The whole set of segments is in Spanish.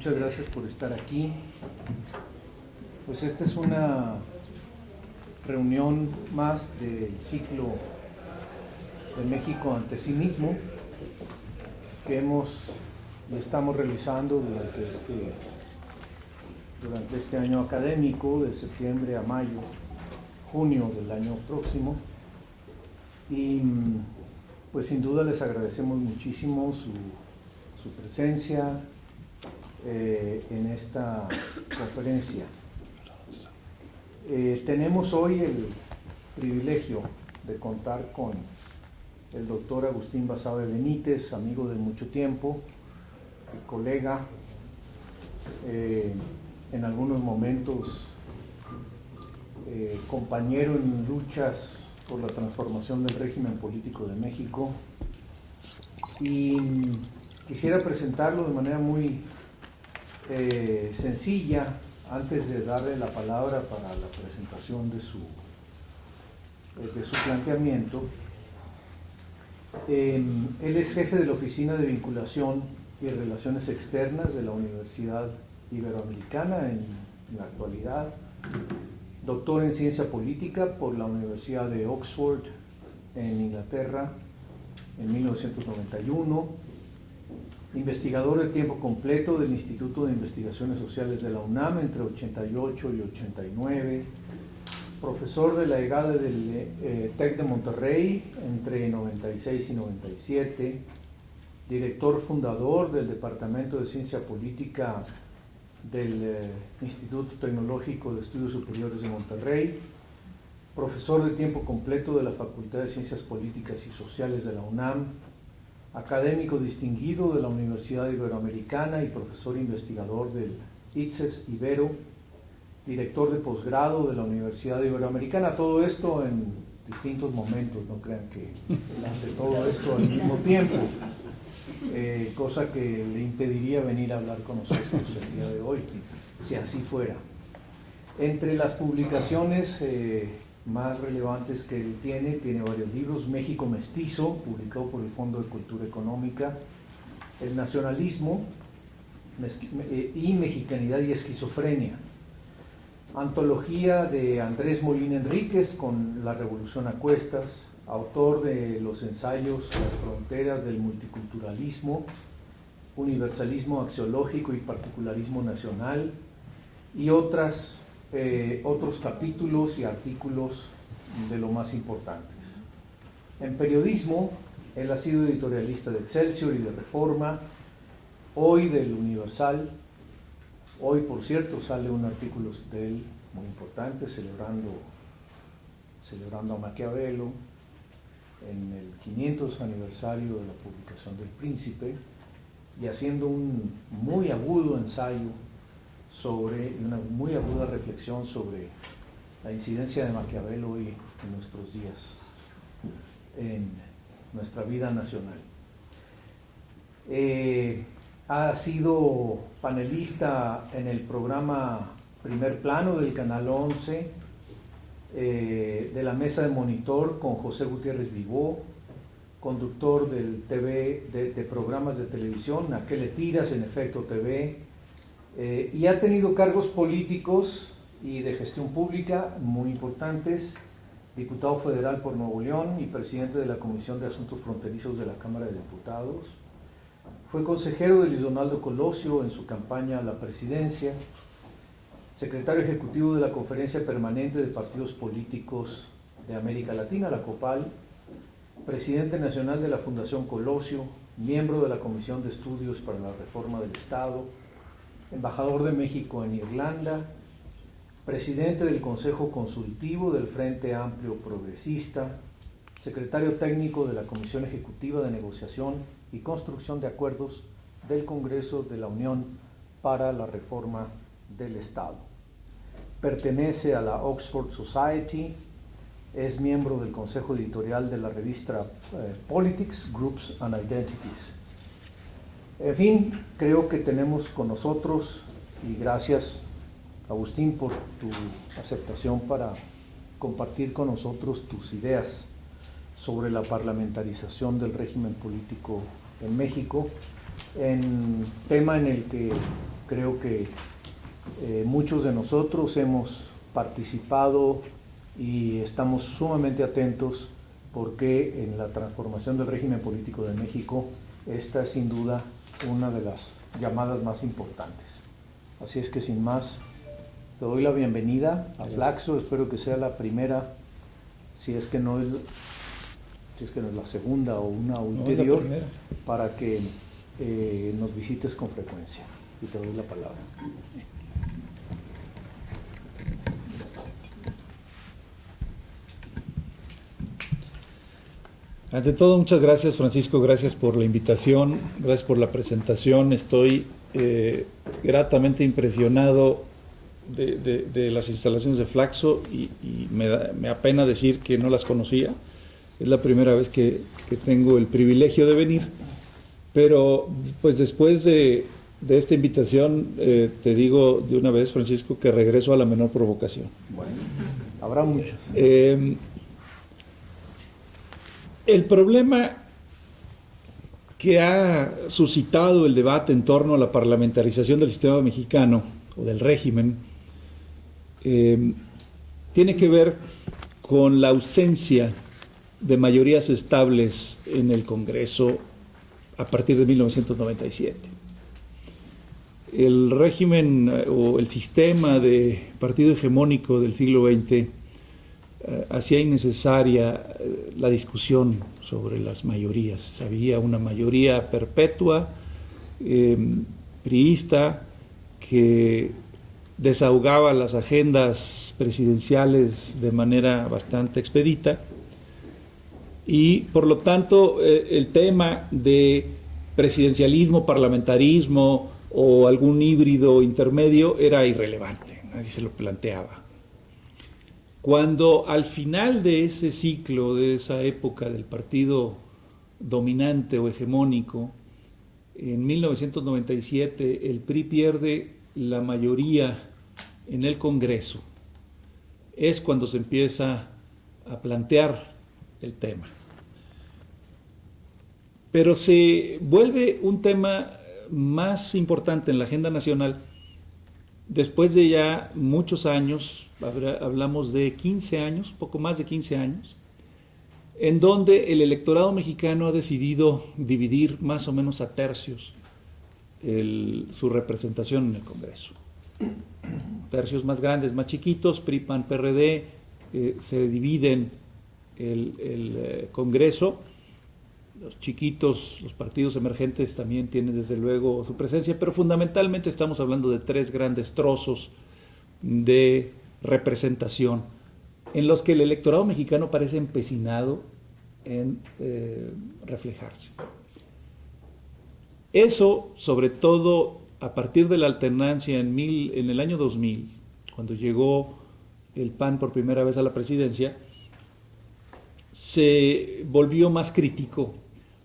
Muchas gracias por estar aquí. Pues esta es una reunión más del ciclo de México ante sí mismo que estamos realizando durante este año académico, de septiembre a mayo, junio del año próximo. Y pues sin duda les agradecemos muchísimo su presencia en esta conferencia. Tenemos hoy el privilegio de contar con el doctor Agustín Basabe Benítez, amigo de mucho tiempo, colega, en algunos momentos compañero en luchas por la transformación del régimen político de México, y quisiera presentarlo de manera muy sencilla antes de darle la palabra para la presentación de su planteamiento. Él es jefe de la Oficina de Vinculación y Relaciones Externas de la Universidad Iberoamericana en la actualidad, doctor en Ciencia Política por la Universidad de Oxford en Inglaterra en 1991, investigador de tiempo completo del Instituto de Investigaciones Sociales de la UNAM entre 88 y 89, profesor de la EGADE del TEC de Monterrey entre 96 y 97, director fundador del Departamento de Ciencia Política del Instituto Tecnológico de Estudios Superiores de Monterrey, profesor de tiempo completo de la Facultad de Ciencias Políticas y Sociales de la UNAM, académico distinguido de la Universidad Iberoamericana y profesor investigador del ITSES Ibero, director de posgrado de la Universidad Iberoamericana. Todo esto en distintos momentos, no crean que hace todo esto al mismo tiempo, cosa que le impediría venir a hablar con nosotros el día de hoy, si así fuera. Entre las publicaciones más relevantes que él tiene varios libros: México Mestizo, publicado por el Fondo de Cultura Económica; El Nacionalismo y Mexicanidad y Esquizofrenia; Antología de Andrés Molina Enríquez con La Revolución a Cuestas; autor de los ensayos Las fronteras del multiculturalismo, Universalismo axiológico y particularismo nacional, y otros capítulos y artículos de lo más importantes. En periodismo, él ha sido editorialista de Excelsior y de Reforma, hoy del Universal. Hoy, por cierto, sale un artículo de él muy importante celebrando a Maquiavelo en el 500 aniversario de la publicación del Príncipe, y haciendo un muy agudo ensayo una muy aguda reflexión sobre la incidencia de Maquiavelo hoy en nuestros días, en nuestra vida nacional. Ha sido panelista en el programa Primer Plano del Canal 11, de la mesa de monitor con José Gutiérrez Vivó, conductor del TV, de programas de televisión, ¿A qué le tiras?, en Efecto TV, y ha tenido cargos políticos y de gestión pública muy importantes: diputado federal por Nuevo León y presidente de la Comisión de Asuntos Fronterizos de la Cámara de Diputados. Fue consejero de Luis Donaldo Colosio en su campaña a la presidencia, secretario ejecutivo de la Conferencia Permanente de Partidos Políticos de América Latina, la COPAL, presidente nacional de la Fundación Colosio, miembro de la Comisión de Estudios para la Reforma del Estado, embajador de México en Irlanda, presidente del Consejo Consultivo del Frente Amplio Progresista, secretario técnico de la Comisión Ejecutiva de Negociación y Construcción de Acuerdos del Congreso de la Unión para la Reforma del Estado. Pertenece a la Oxford Society, es miembro del Consejo Editorial de la revista Politics, Groups and Identities. En fin, creo que tenemos con nosotros, y gracias, Agustín, por tu aceptación para compartir con nosotros tus ideas sobre la parlamentarización del régimen político en México, en tema en el que Creo que muchos de nosotros hemos participado y estamos sumamente atentos porque en la transformación del régimen político de México esta es sin duda una de las llamadas más importantes. Así es que sin más, te doy la bienvenida a Flaxo. Espero que sea la primera, si es que no es la segunda o una ulterior, para que nos visites con frecuencia. Y te doy la palabra. Ante todo, muchas gracias, Francisco, gracias por la invitación, gracias por la presentación. Estoy gratamente impresionado de las instalaciones de Flaxo y me apena decir que no las conocía. Es la primera vez que tengo el privilegio de venir, pero pues después de esta invitación te digo de una vez, Francisco, que regreso a la menor provocación. Bueno, habrá muchas. El problema que ha suscitado el debate en torno a la parlamentarización del sistema mexicano o del régimen tiene que ver con la ausencia de mayorías estables en el Congreso a partir de 1997. El régimen o el sistema de partido hegemónico del siglo XX hacía innecesaria la discusión sobre las mayorías. Había una mayoría perpetua, priista, que desahogaba las agendas presidenciales de manera bastante expedita y por lo tanto el tema de presidencialismo, parlamentarismo o algún híbrido intermedio era irrelevante, nadie se lo planteaba. Cuando al final de ese ciclo, de esa época del partido dominante o hegemónico, en 1997 el PRI pierde la mayoría en el Congreso, es cuando se empieza a plantear el tema. Pero se vuelve un tema más importante en la agenda nacional después de ya muchos años, hablamos de 15 años, poco más de 15 años, en donde el electorado mexicano ha decidido dividir más o menos a tercios su representación en el Congreso. Tercios más grandes, más chiquitos, PRI, PAN, PRD, se dividen el Congreso. Los chiquitos, los partidos emergentes también tienen desde luego su presencia, pero fundamentalmente estamos hablando de tres grandes trozos de representación en los que el electorado mexicano parece empecinado en reflejarse. Eso, sobre todo a partir de la alternancia en el año 2000, cuando llegó el PAN por primera vez a la presidencia, se volvió más crítico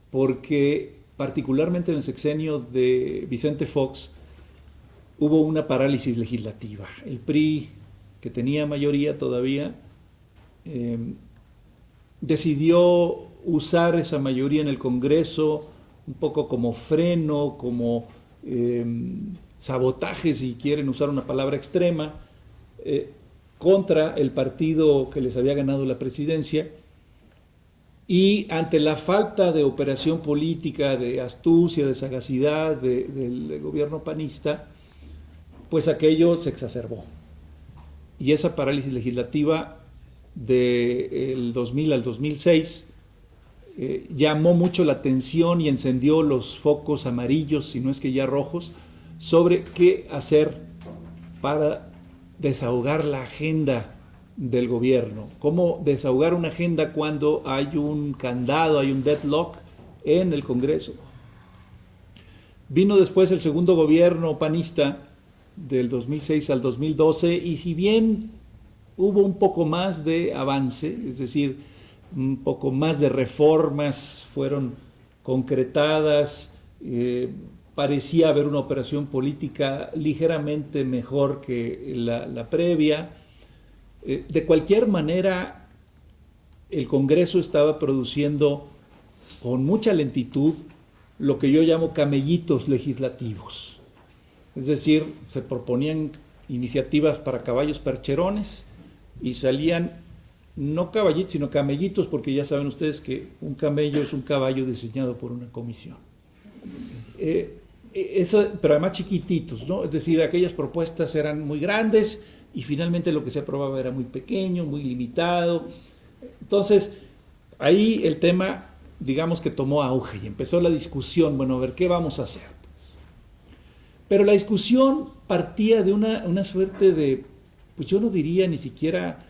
porque particularmente en el sexenio de Vicente Fox hubo una parálisis legislativa. El PRI, que tenía mayoría todavía, decidió usar esa mayoría en el Congreso un poco como freno, como sabotaje, si quieren usar una palabra extrema, contra el partido que les había ganado la presidencia. Y ante la falta de operación política, de astucia, de sagacidad del gobierno panista, pues aquello se exacerbó. Y esa parálisis legislativa del 2000 al 2006 llamó mucho la atención y encendió los focos amarillos, si no es que ya rojos, sobre qué hacer para desahogar la agenda del gobierno. Cómo desahogar una agenda cuando hay un candado, hay un deadlock en el Congreso. Vino después el segundo gobierno panista del 2006 al 2012 y si bien hubo un poco más de avance, es decir, un poco más de reformas fueron concretadas, parecía haber una operación política ligeramente mejor que la previa. De cualquier manera, el Congreso estaba produciendo con mucha lentitud lo que yo llamo camellitos legislativos. Es decir, se proponían iniciativas para caballos percherones y salían no caballitos, sino camellitos, porque ya saben ustedes que un camello es un caballo diseñado por una comisión. Pero además chiquititos, ¿no? Es decir, aquellas propuestas eran muy grandes y finalmente lo que se aprobaba era muy pequeño, muy limitado. Entonces, ahí el tema, digamos que tomó auge y empezó la discusión, bueno, a ver, ¿qué vamos a hacer? Pero la discusión partía de una suerte de, pues yo no diría ni siquiera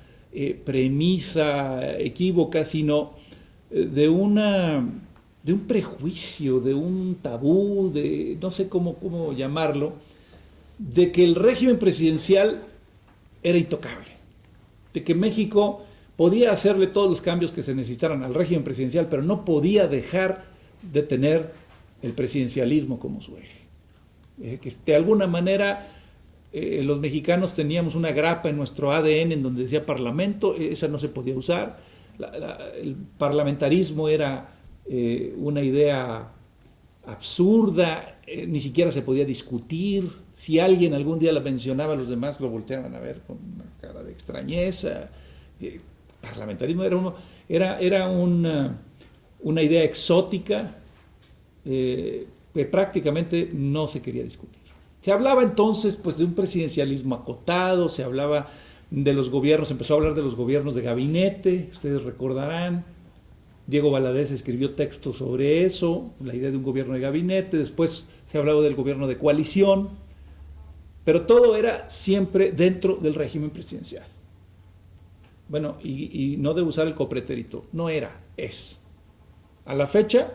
premisa equívoca, sino de un prejuicio, de un tabú, de no sé cómo llamarlo, de que el régimen presidencial era intocable, de que México podía hacerle todos los cambios que se necesitaran al régimen presidencial, pero no podía dejar de tener el presidencialismo como su eje. Que de alguna manera los mexicanos teníamos una grapa en nuestro ADN en donde decía parlamento, esa no se podía usar, el parlamentarismo era una idea absurda, ni siquiera se podía discutir. Si alguien algún día la mencionaba, los demás lo volteaban a ver con una cara de extrañeza. Parlamentarismo era una idea exótica que prácticamente no se quería discutir. Se hablaba entonces pues de un presidencialismo acotado, se hablaba de los gobiernos, empezó a hablar de los gobiernos de gabinete, ustedes recordarán. Diego Valadez escribió textos sobre eso, la idea de un gobierno de gabinete, después se hablaba del gobierno de coalición, pero todo era siempre dentro del régimen presidencial. Bueno, y no debo usar el copretérito, no era, es. A la fecha,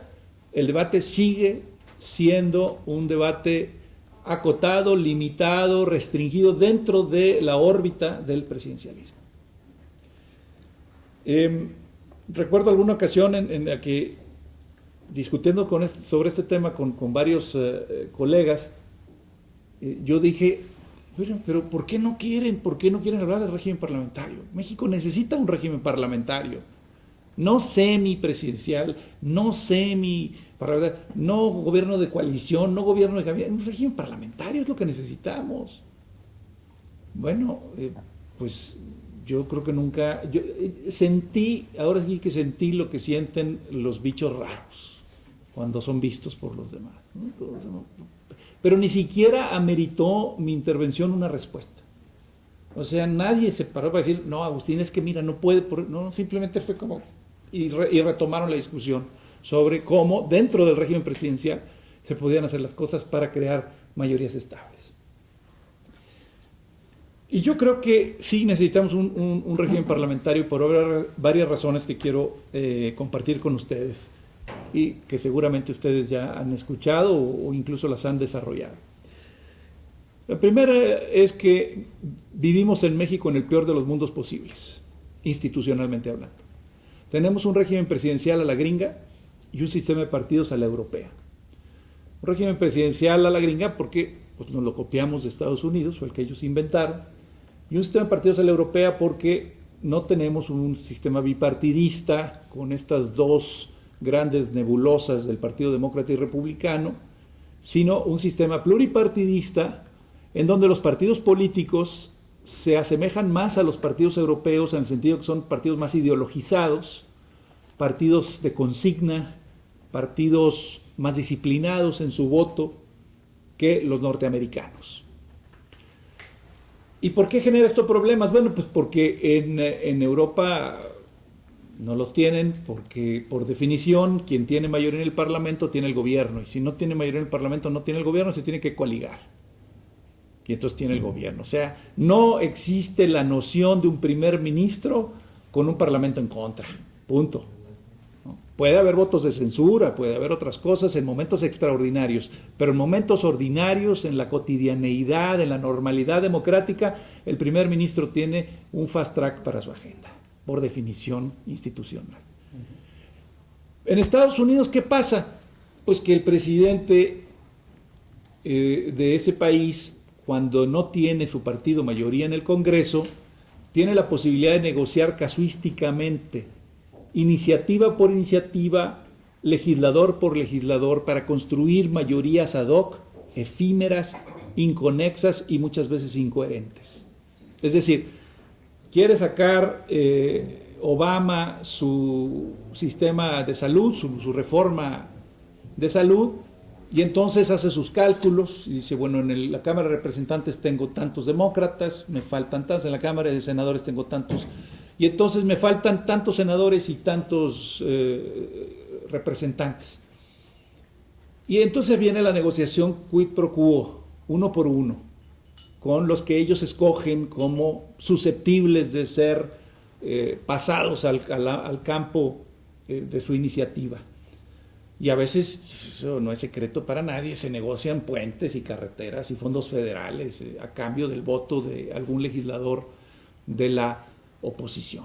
el debate sigue siendo un debate acotado, limitado, restringido dentro de la órbita del presidencialismo. Recuerdo alguna ocasión en la que, discutiendo sobre este tema con varios colegas, yo dije, bueno, pero ¿por qué no quieren hablar del régimen parlamentario? México necesita un régimen parlamentario, no semipresidencial, no no gobierno de coalición, no gobierno de gabinete, un régimen parlamentario es lo que necesitamos. Bueno, pues yo creo que nunca, ahora sí que sentí lo que sienten los bichos raros cuando son vistos por los demás, ¿no? Pero ni siquiera ameritó mi intervención una respuesta. O sea, nadie se paró para decir, no, Agustín, es que mira, no puede, no, simplemente fue como, y retomaron la discusión sobre cómo dentro del régimen presidencial se podían hacer las cosas para crear mayorías estables. Y yo creo que sí necesitamos un régimen parlamentario por varias razones que quiero compartir con ustedes y que seguramente ustedes ya han escuchado o incluso las han desarrollado. La primera es que vivimos en México en el peor de los mundos posibles, institucionalmente hablando. Tenemos un régimen presidencial a la gringa y un sistema de partidos a la europea. Un régimen presidencial a la gringa porque pues, nos lo copiamos de Estados Unidos, fue el que ellos inventaron, y un sistema de partidos a la europea porque no tenemos un sistema bipartidista con estas dos grandes nebulosas del Partido Demócrata y Republicano, sino un sistema pluripartidista en donde los partidos políticos se asemejan más a los partidos europeos en el sentido que son partidos más ideologizados, partidos de consigna, partidos más disciplinados en su voto que los norteamericanos. ¿Y por qué genera esto problemas? Bueno, pues porque en Europa no los tienen, porque por definición quien tiene mayoría en el Parlamento tiene el gobierno, y si no tiene mayoría en el Parlamento no tiene el gobierno, se tiene que coaligar. Y entonces tiene el gobierno. O sea, no existe la noción de un primer ministro con un parlamento en contra. Punto. ¿No? Puede haber votos de censura, puede haber otras cosas en momentos extraordinarios, pero en momentos ordinarios, en la cotidianeidad, en la normalidad democrática, el primer ministro tiene un fast track para su agenda, por definición institucional. En Estados Unidos, ¿qué pasa? Pues que el presidente de ese país, cuando no tiene su partido mayoría en el Congreso, tiene la posibilidad de negociar casuísticamente, iniciativa por iniciativa, legislador por legislador, para construir mayorías ad hoc, efímeras, inconexas y muchas veces incoherentes. Es decir, quiere sacar Obama su sistema de salud, su reforma de salud, y entonces hace sus cálculos y dice, bueno, en la Cámara de Representantes tengo tantos demócratas, me faltan tantos, en la Cámara de Senadores tengo tantos, y entonces me faltan tantos senadores y tantos representantes. Y entonces viene la negociación quid pro quo, uno por uno, con los que ellos escogen como susceptibles de ser pasados al campo de su iniciativa. Y a veces, eso no es secreto para nadie, se negocian puentes y carreteras y fondos federales a cambio del voto de algún legislador de la oposición.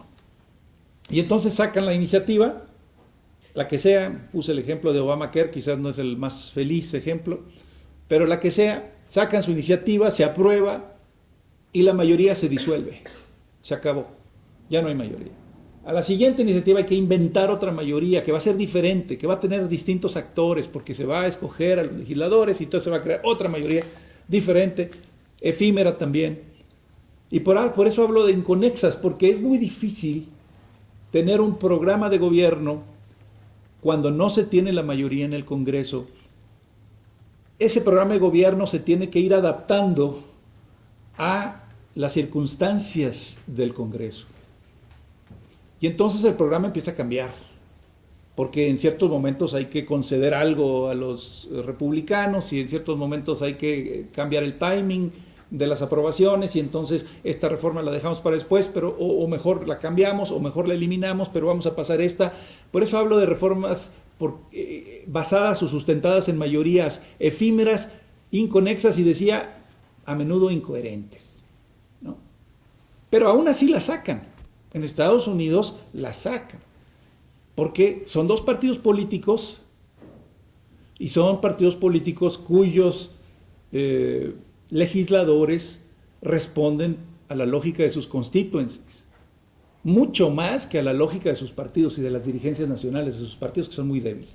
Y entonces sacan la iniciativa, la que sea, puse el ejemplo de Obamacare, quizás no es el más feliz ejemplo, pero la que sea, sacan su iniciativa, se aprueba y la mayoría se disuelve. Se acabó, ya no hay mayoría. A la siguiente iniciativa hay que inventar otra mayoría que va a ser diferente, que va a tener distintos actores, porque se va a escoger a los legisladores y entonces se va a crear otra mayoría diferente, efímera también. Y por eso hablo de inconexas, porque es muy difícil tener un programa de gobierno cuando no se tiene la mayoría en el Congreso. Ese programa de gobierno se tiene que ir adaptando a las circunstancias del Congreso. Y entonces el programa empieza a cambiar, porque en ciertos momentos hay que conceder algo a los republicanos y en ciertos momentos hay que cambiar el timing de las aprobaciones y entonces esta reforma la dejamos para después, pero o mejor la cambiamos o mejor la eliminamos, pero vamos a pasar esta. Por eso hablo de reformas basadas o sustentadas en mayorías efímeras, inconexas y decía a menudo incoherentes, ¿no? Pero aún así la sacan. En Estados Unidos la sacan, porque son dos partidos políticos y son partidos políticos cuyos legisladores responden a la lógica de sus constituencies, mucho más que a la lógica de sus partidos y de las dirigencias nacionales de sus partidos, que son muy débiles.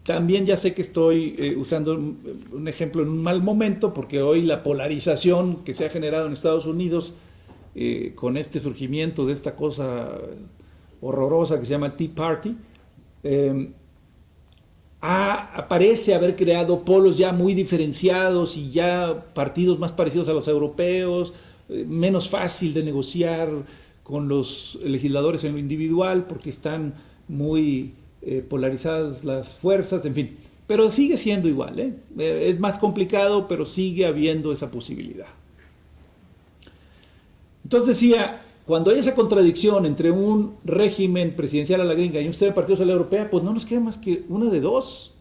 También ya sé que estoy usando un ejemplo en un mal momento, porque hoy la polarización que se ha generado en Estados Unidos con este surgimiento de esta cosa horrorosa que se llama el Tea Party, parece haber creado polos ya muy diferenciados y ya partidos más parecidos a los europeos, menos fácil de negociar con los legisladores en lo individual porque están muy polarizadas las fuerzas, en fin, pero sigue siendo igual, es más complicado, pero sigue habiendo esa posibilidad. Entonces decía, cuando hay esa contradicción entre un régimen presidencial a la gringa y un sistema de partidos a la europea, pues no nos queda más que una de dos.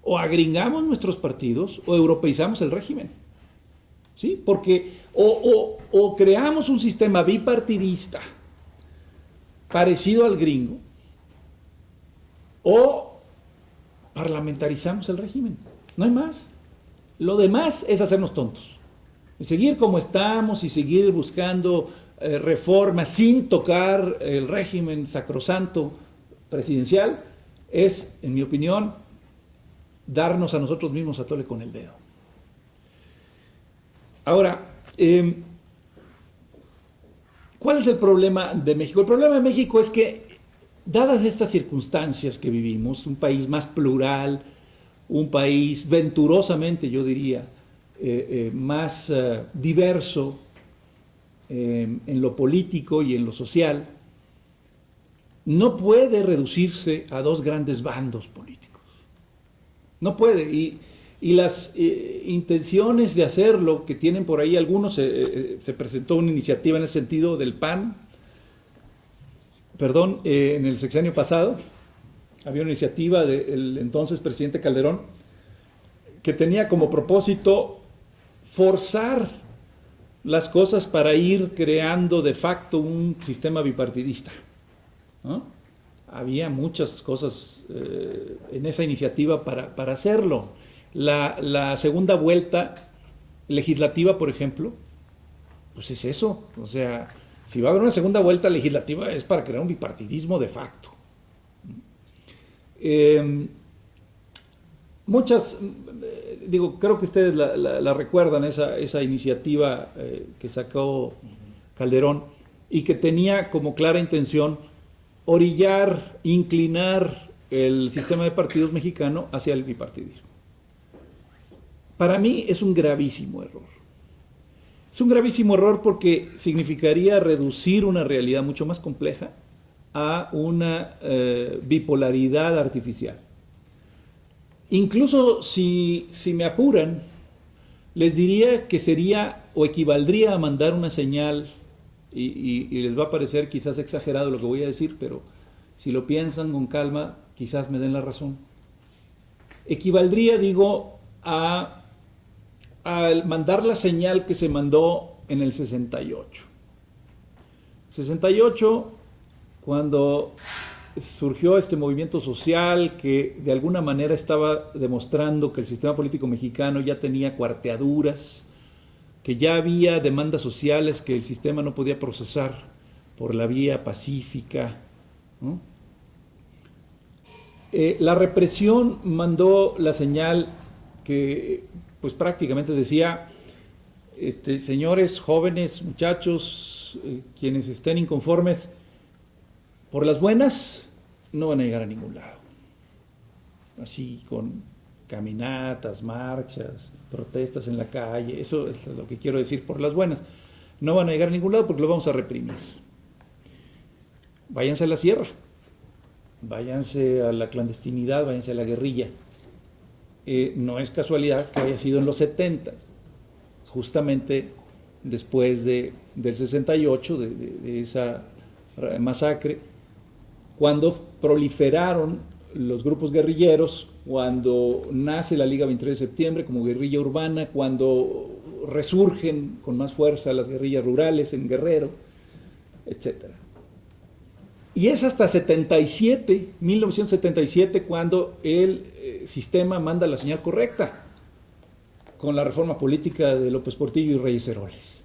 O agringamos nuestros partidos o europeizamos el régimen. ¿Sí? Porque o creamos un sistema bipartidista parecido al gringo o parlamentarizamos el régimen. No hay más. Lo demás es hacernos tontos. Seguir como estamos y seguir buscando reformas sin tocar el régimen sacrosanto presidencial es, en mi opinión, darnos a nosotros mismos a tole con el dedo. Ahora, ¿cuál es el problema de México? El problema de México es que, dadas estas circunstancias que vivimos, un país más plural, un país venturosamente, yo diría, más diverso en lo político y en lo social, no puede reducirse a dos grandes bandos políticos. No puede. Y las intenciones de hacerlo que tienen por ahí algunos, se presentó una iniciativa en ese sentido del PAN, en el sexenio pasado, había una iniciativa del entonces presidente Calderón que tenía como propósito forzar las cosas para ir creando de facto un sistema bipartidista, ¿no? Había muchas cosas en esa iniciativa para hacerlo. La segunda vuelta legislativa, por ejemplo, pues es eso. O sea, si va a haber una segunda vuelta legislativa es para crear un bipartidismo de facto. digo, creo que ustedes la recuerdan, esa iniciativa que sacó Calderón y que tenía como clara intención orillar, inclinar el sistema de partidos mexicano hacia el bipartidismo. Para mí es un gravísimo error. Es un gravísimo error porque significaría reducir una realidad mucho más compleja a una bipolaridad artificial. Incluso si me apuran, les diría que sería o equivaldría a mandar una señal, y les va a parecer quizás exagerado lo que voy a decir, pero si lo piensan con calma, quizás me den la razón. Equivaldría, digo, a mandar la señal que se mandó en el 68. 68, cuando surgió este movimiento social que de alguna manera estaba demostrando que el sistema político mexicano ya tenía cuarteaduras, que ya había demandas sociales que el sistema no podía procesar por la vía pacífica, ¿no? La represión mandó la señal que pues prácticamente decía, señores, jóvenes, muchachos, quienes estén inconformes, por las buenas no van a llegar a ningún lado. Así con caminatas, marchas, protestas en la calle, eso es lo que quiero decir, por las buenas. No van a llegar a ningún lado porque lo vamos a reprimir. Váyanse a la sierra, váyanse a la clandestinidad, váyanse a la guerrilla. No es casualidad que haya sido en los 70, justamente después del 68, de esa masacre, cuando proliferaron los grupos guerrilleros, cuando nace la Liga 23 de septiembre como guerrilla urbana, cuando resurgen con más fuerza las guerrillas rurales en Guerrero, etc. Y es hasta 1977, cuando el sistema manda la señal correcta, con la reforma política de López Portillo y Reyes Heroles,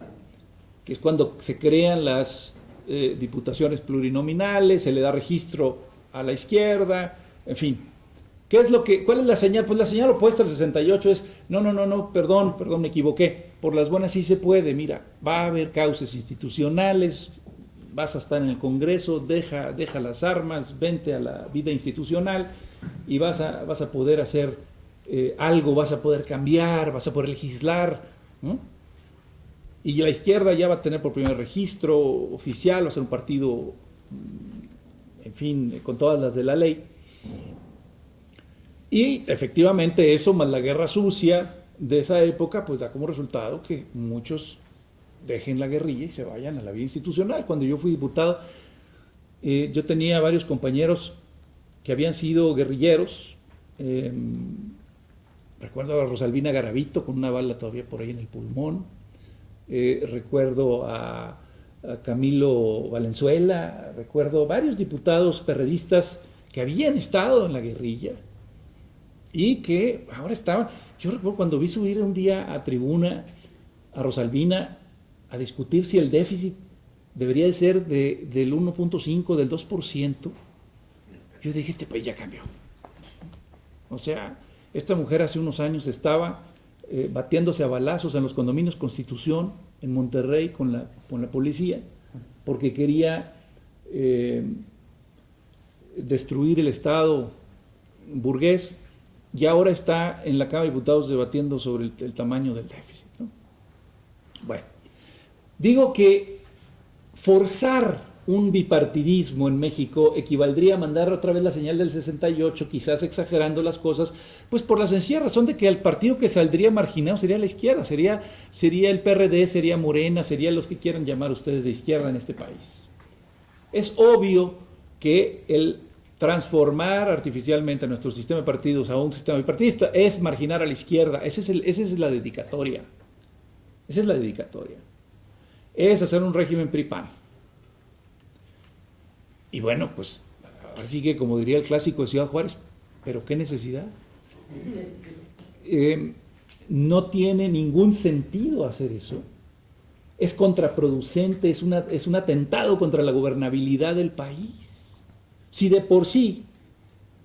que es cuando se crean las diputaciones plurinominales, se le da registro a la izquierda, en fin. ¿Cuál es la señal? Pues la señal opuesta al 68 es, no, perdón, me equivoqué, por las buenas sí se puede, mira, va a haber cauces institucionales, vas a estar en el Congreso, deja las armas, vente a la vida institucional y vas a poder hacer algo, vas a poder cambiar, vas a poder legislar, ¿no? Y la izquierda ya va a tener por primer registro oficial, va a ser un partido, en fin, con todas las de la ley. Y efectivamente eso, más la guerra sucia de esa época, pues da como resultado que muchos dejen la guerrilla y se vayan a la vida institucional. Cuando yo fui diputado, yo tenía varios compañeros que habían sido guerrilleros. Recuerdo a Rosalvina Garavito con una bala todavía por ahí en el pulmón. Recuerdo a Camilo Valenzuela, recuerdo varios diputados perredistas que habían estado en la guerrilla y que ahora estaban. Yo recuerdo cuando vi subir un día a tribuna a Rosalvina a discutir si el déficit debería de ser del 1.5, del 2%, yo dije, este país ya cambió. O sea, esta mujer hace unos años estaba batiéndose a balazos en los condominios Constitución, en Monterrey, con la policía, porque quería destruir el Estado burgués, y ahora está en la Cámara de Diputados debatiendo sobre el tamaño del déficit, ¿no? Bueno, digo que forzar un bipartidismo en México equivaldría a mandar otra vez la señal del 68, quizás exagerando las cosas, pues por la sencilla razón de que el partido que saldría marginado sería la izquierda, sería el PRD, sería Morena, serían los que quieran llamar ustedes de izquierda en este país. Es obvio que el transformar artificialmente nuestro sistema de partidos a un sistema bipartidista es marginar a la izquierda. Esa es la dedicatoria. Esa es la dedicatoria. Es hacer un régimen PRI-PAN. Y bueno, pues así que, como diría el clásico de Ciudad Juárez, ¿pero qué necesidad? No tiene ningún sentido hacer eso. Es contraproducente, es un atentado contra la gobernabilidad del país. Si de por sí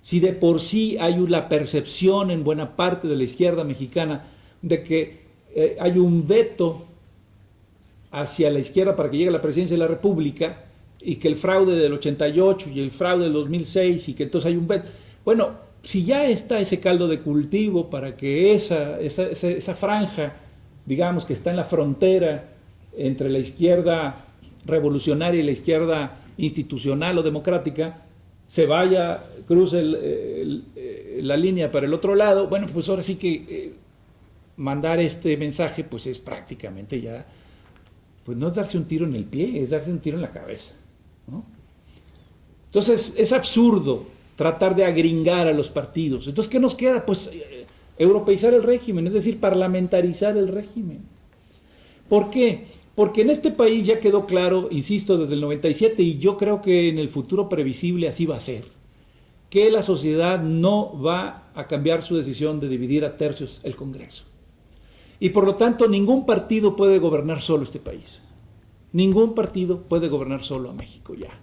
Si de por sí hay una percepción en buena parte de la izquierda mexicana de que hay un veto hacia la izquierda para que llegue a la presidencia de la República, y que el fraude del 88 y el fraude del 2006 y que entonces hay un veto. Bueno, si ya está ese caldo de cultivo para que esa franja, digamos, que está en la frontera entre la izquierda revolucionaria y la izquierda institucional o democrática, se vaya, cruce la línea para el otro lado, bueno, pues ahora sí que mandar este mensaje pues es prácticamente ya, pues no es darse un tiro en el pie, es darse un tiro en la cabeza, ¿no? Entonces es absurdo tratar de agringar a los partidos. Entonces, ¿qué nos queda? Pues europeizar el régimen, es decir, parlamentarizar el régimen. ¿Por qué? Porque en este país ya quedó claro, insisto, desde el 97, y yo creo que en el futuro previsible así va a ser, que la sociedad no va a cambiar su decisión de dividir a tercios el Congreso. Y por lo tanto, ningún partido puede gobernar solo este país. Ningún partido puede gobernar solo a México ya.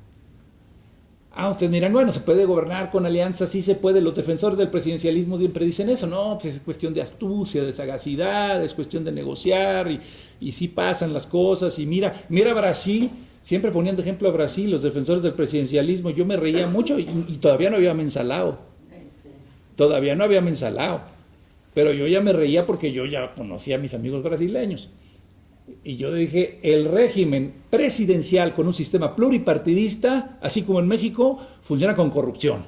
Ustedes dirán, bueno, se puede gobernar con alianzas, sí se puede. Los defensores del presidencialismo siempre dicen eso. No, pues es cuestión de astucia, de sagacidad, es cuestión de negociar, y sí pasan las cosas. Y mira Brasil, siempre poniendo ejemplo a Brasil, los defensores del presidencialismo, yo me reía mucho y todavía no había mensalao. Todavía no había mensalao. Pero yo ya me reía porque yo ya conocía a mis amigos brasileños. Y yo dije, el régimen presidencial con un sistema pluripartidista, así como en México, funciona con corrupción.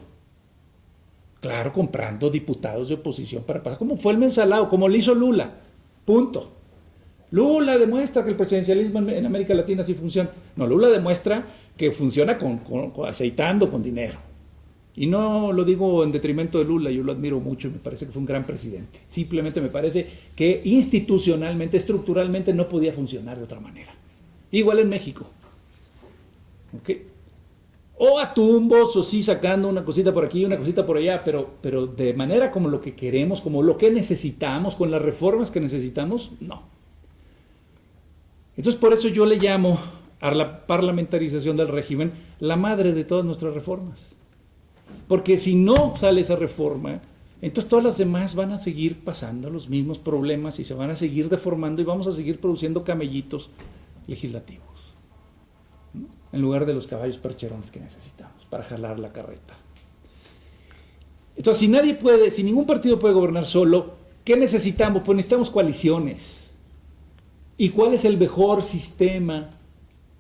Claro, comprando diputados de oposición para pasar, como fue el mensalao, como lo hizo Lula. Punto. Lula demuestra que el presidencialismo en América Latina sí funciona. No, Lula demuestra que funciona con aceitando con dinero. Y no lo digo en detrimento de Lula, yo lo admiro mucho y me parece que fue un gran presidente. Simplemente me parece que institucionalmente, estructuralmente no podía funcionar de otra manera. Igual en México. ¿Okay? O a tumbos, o sí sacando una cosita por aquí, una cosita por allá, pero de manera como lo que queremos, como lo que necesitamos, con las reformas que necesitamos, no. Entonces por eso yo le llamo a la parlamentarización del régimen la madre de todas nuestras reformas. Porque si no sale esa reforma, entonces todas las demás van a seguir pasando los mismos problemas y se van a seguir deformando y vamos a seguir produciendo camellitos legislativos, ¿no? En lugar de los caballos percherones que necesitamos para jalar la carreta. Entonces, si ningún partido puede gobernar solo, ¿qué necesitamos? Pues necesitamos coaliciones. ¿Y cuál es el mejor sistema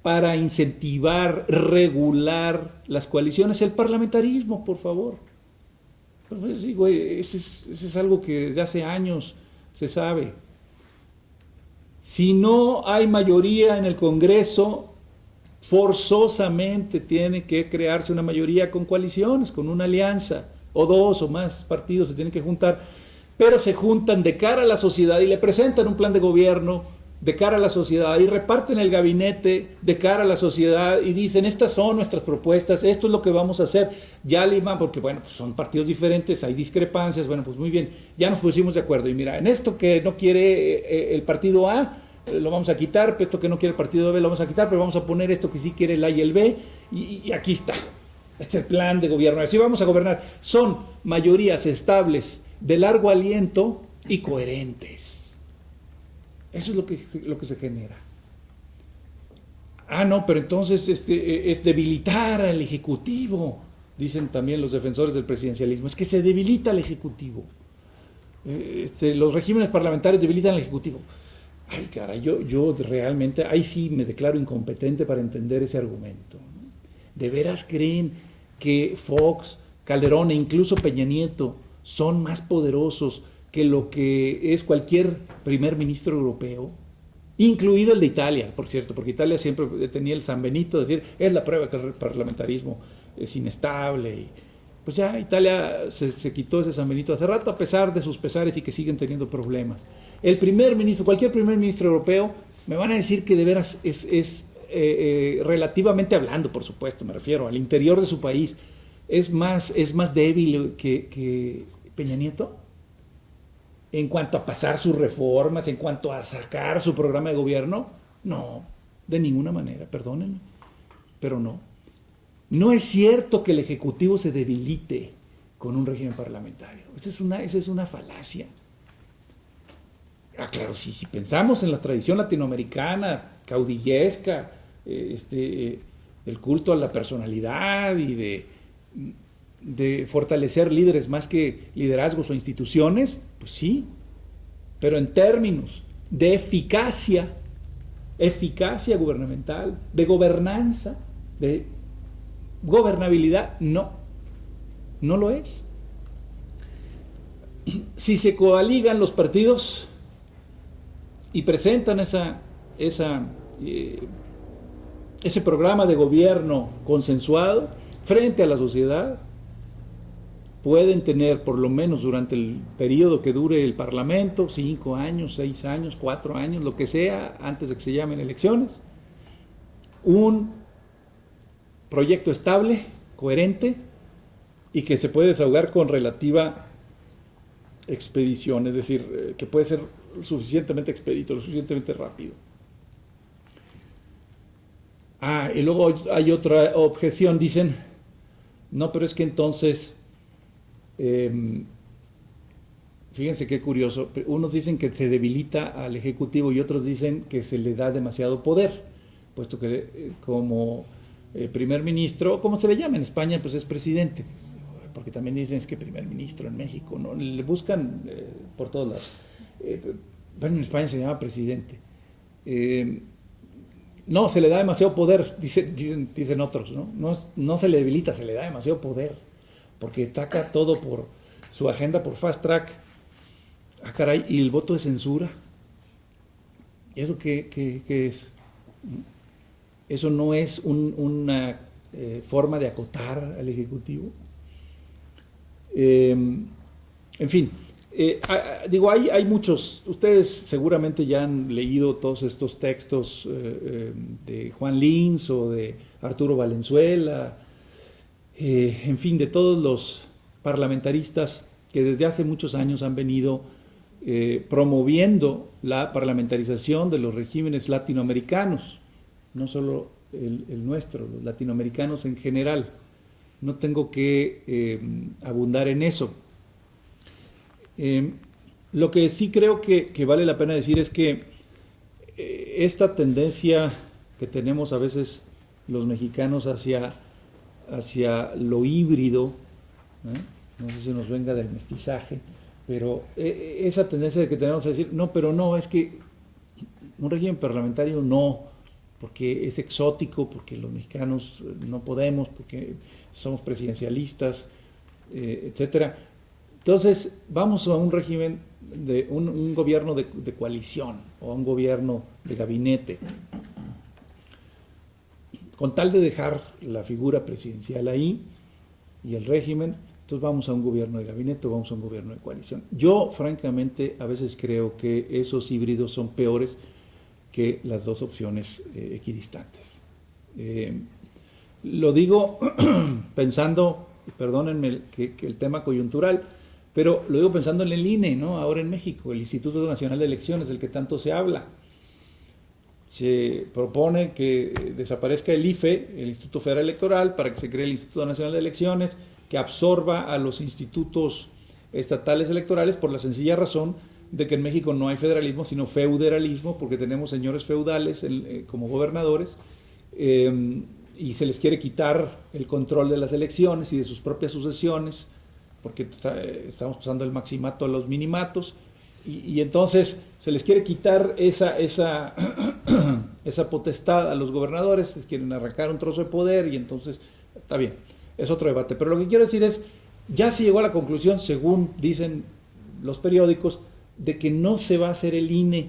para incentivar, regular las coaliciones? El parlamentarismo, por favor. Pues digo, ese es algo que desde hace años se sabe. Si no hay mayoría en el Congreso, forzosamente tiene que crearse una mayoría con coaliciones, con una alianza, o dos o más partidos se tienen que juntar, pero se juntan de cara a la sociedad y le presentan un plan de gobierno de cara a la sociedad y reparten el gabinete de cara a la sociedad y dicen, estas son nuestras propuestas, esto es lo que vamos a hacer. Ya Lima, porque bueno, pues son partidos diferentes, hay discrepancias, bueno, pues muy bien, ya nos pusimos de acuerdo. Y mira, en esto que no quiere el partido A, lo vamos a quitar, esto que no quiere el partido B lo vamos a quitar, pero vamos a poner esto que sí quiere el A y el B, y aquí está. Este es el plan de gobierno, así vamos a gobernar. Son mayorías estables, de largo aliento y coherentes. Eso es lo que se genera. No, pero entonces es debilitar al Ejecutivo, dicen también los defensores del presidencialismo. Es que se debilita al Ejecutivo. Los regímenes parlamentarios debilitan al Ejecutivo. Ay, caray, yo realmente, ahí sí me declaro incompetente para entender ese argumento. ¿De veras creen que Fox, Calderón e incluso Peña Nieto son más poderosos que lo que es cualquier primer ministro europeo, incluido el de Italia, por cierto, porque Italia siempre tenía el San Benito, de decir, es la prueba que el parlamentarismo es inestable, y pues ya Italia se quitó ese San Benito hace rato, a pesar de sus pesares y que siguen teniendo problemas. El primer ministro, cualquier primer ministro europeo, me van a decir que de veras es relativamente hablando, por supuesto, me refiero al interior de su país, es más débil que Peña Nieto. En cuanto a pasar sus reformas, en cuanto a sacar su programa de gobierno, no, de ninguna manera, perdónenme, pero no. No es cierto que el Ejecutivo se debilite con un régimen parlamentario. Esa es una falacia. Claro, si pensamos en la tradición latinoamericana, caudillesca, el culto a la personalidad y de fortalecer líderes más que liderazgos o instituciones, pues sí, pero en términos de eficacia gubernamental, de gobernanza, de gobernabilidad, no lo es. Si se coaligan los partidos y presentan ese programa de gobierno consensuado frente a la sociedad, pueden tener, por lo menos durante el periodo que dure el Parlamento, 5 años, 6 años, 4 años, lo que sea, antes de que se llamen elecciones, un proyecto estable, coherente, y que se puede desahogar con relativa expedición, es decir, que puede ser suficientemente expedito, lo suficientemente rápido. Y luego hay otra objeción, dicen, no, pero es que entonces, fíjense qué curioso, unos dicen que se debilita al Ejecutivo y otros dicen que se le da demasiado poder, puesto que como primer ministro, como se le llama en España, pues es presidente, porque también dicen es que primer ministro en México, ¿no? Le buscan por todos lados. Bueno, en España se llama presidente. No, se le da demasiado poder, dicen otros, ¿no? No se le debilita, se le da demasiado poder, porque ataca todo por su agenda por fast track. Caray, ¿y el voto de censura? ¿Eso qué es? ¿Eso no es una forma de acotar al Ejecutivo? En fin, hay muchos, ustedes seguramente ya han leído todos estos textos de Juan Linz o de Arturo Valenzuela, en fin, de todos los parlamentaristas que desde hace muchos años han venido promoviendo la parlamentarización de los regímenes latinoamericanos, no solo el nuestro, los latinoamericanos en general. No tengo que abundar en eso. Lo que sí creo que vale la pena decir es que esta tendencia que tenemos a veces los mexicanos hacia lo híbrido, no sé si nos venga del mestizaje, pero esa tendencia que tenemos a decir, no, pero no, es que un régimen parlamentario no, porque es exótico, porque los mexicanos no podemos, porque somos presidencialistas, etcétera. Entonces, vamos a un régimen de un gobierno de coalición o a un gobierno de gabinete, con tal de dejar la figura presidencial ahí y el régimen. Entonces vamos a un gobierno de gabinete o vamos a un gobierno de coalición. Yo, francamente, a veces creo que esos híbridos son peores que las dos opciones equidistantes. Lo digo pensando, perdónenme que el tema coyuntural, pero lo digo pensando en el INE, ¿no? Ahora en México, el Instituto Nacional de Elecciones, del que tanto se habla. Se propone que desaparezca el IFE, el Instituto Federal Electoral, para que se cree el Instituto Nacional de Elecciones, que absorba a los institutos estatales electorales, por la sencilla razón de que en México no hay federalismo, sino feuderalismo, porque tenemos señores feudales como gobernadores, y se les quiere quitar el control de las elecciones y de sus propias sucesiones, porque estamos pasando el maximato a los minimatos, y entonces se les quiere quitar esa potestad a los gobernadores, les quieren arrancar un trozo de poder, y entonces está bien, es otro debate. Pero lo que quiero decir es, ya se llegó a la conclusión, según dicen los periódicos, de que no se va a hacer el INE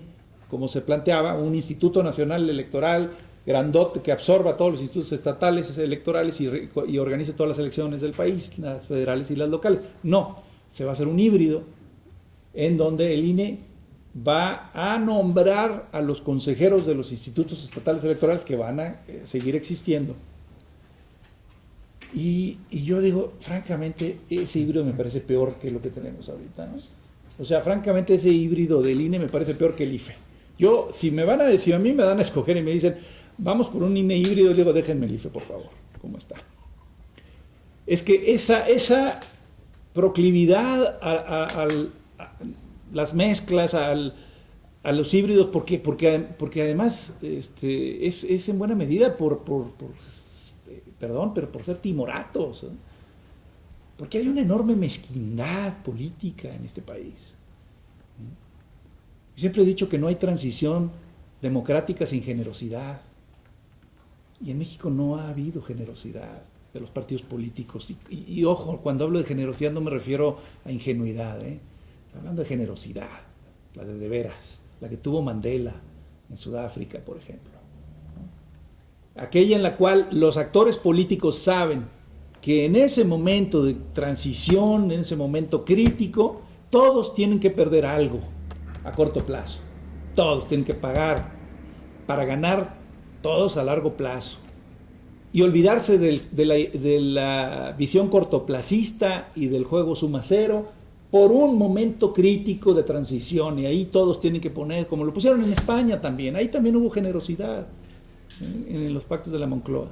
como se planteaba, un Instituto Nacional Electoral grandote que absorba todos los institutos estatales electorales y organice todas las elecciones del país, las federales y las locales. No, se va a hacer un híbrido en donde el INE va a nombrar a los consejeros de los institutos estatales electorales que van a seguir existiendo. Y yo digo, francamente, ese híbrido me parece peor que lo que tenemos ahorita, ¿no? O sea, francamente, ese híbrido del INE me parece peor que el IFE. Yo, si a mí me dan a escoger y me dicen, vamos por un INE híbrido, y digo, déjenme el IFE, por favor, ¿cómo está? Es que esa proclividad a las mezclas, a los híbridos, porque además es en buena medida perdón, pero por ser timoratos, ¿eh? Porque hay una enorme mezquindad política en este país. Yo siempre he dicho que no hay transición democrática sin generosidad. Y en México no ha habido generosidad de los partidos políticos. Y ojo, cuando hablo de generosidad no me refiero a ingenuidad, ¿eh? Estoy hablando de generosidad, la de veras, la que tuvo Mandela en Sudáfrica, por ejemplo. Aquella en la cual los actores políticos saben que en ese momento de transición, en ese momento crítico, todos tienen que perder algo a corto plazo. Todos tienen que pagar para ganar, todos a largo plazo. Y olvidarse de la visión cortoplacista y del juego suma cero por un momento crítico de transición. Y ahí todos tienen que poner, como lo pusieron en España también, ahí también hubo generosidad en los pactos de la Moncloa.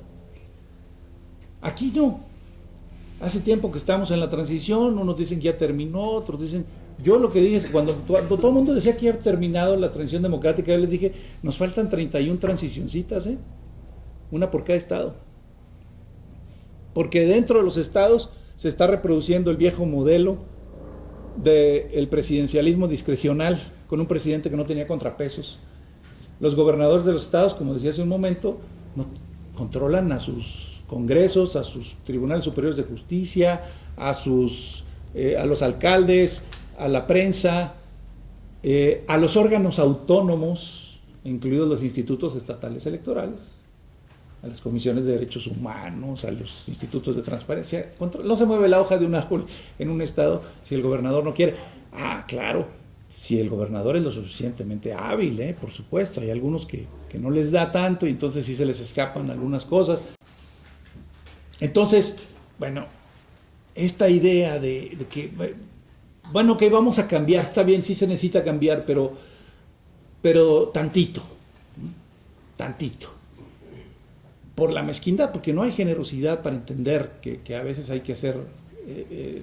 Aquí no. Hace tiempo que estamos en la transición, unos dicen que ya terminó, otros dicen... Yo lo que dije es, cuando todo el mundo decía que ya había terminado la transición democrática, yo les dije, nos faltan 31 transicioncitas, una por cada estado. Porque dentro de los estados se está reproduciendo el viejo modelo del presidencialismo discrecional, con un presidente que no tenía contrapesos. Los gobernadores de los estados, como decía hace un momento, no controlan a sus congresos, a sus tribunales superiores de justicia, a los alcaldes, a la prensa, a los órganos autónomos, incluidos los institutos estatales electorales, a las comisiones de derechos humanos, a los institutos de transparencia. No se mueve la hoja de un árbol en un estado si el gobernador no quiere. Ah, claro, si el gobernador es lo suficientemente hábil, por supuesto. Hay algunos que no les da tanto y entonces sí se les escapan algunas cosas. Entonces, bueno, esta idea de que, bueno, que vamos a cambiar, está bien, sí se necesita cambiar, pero tantito, por la mezquindad, porque no hay generosidad para entender que a veces hay que hacer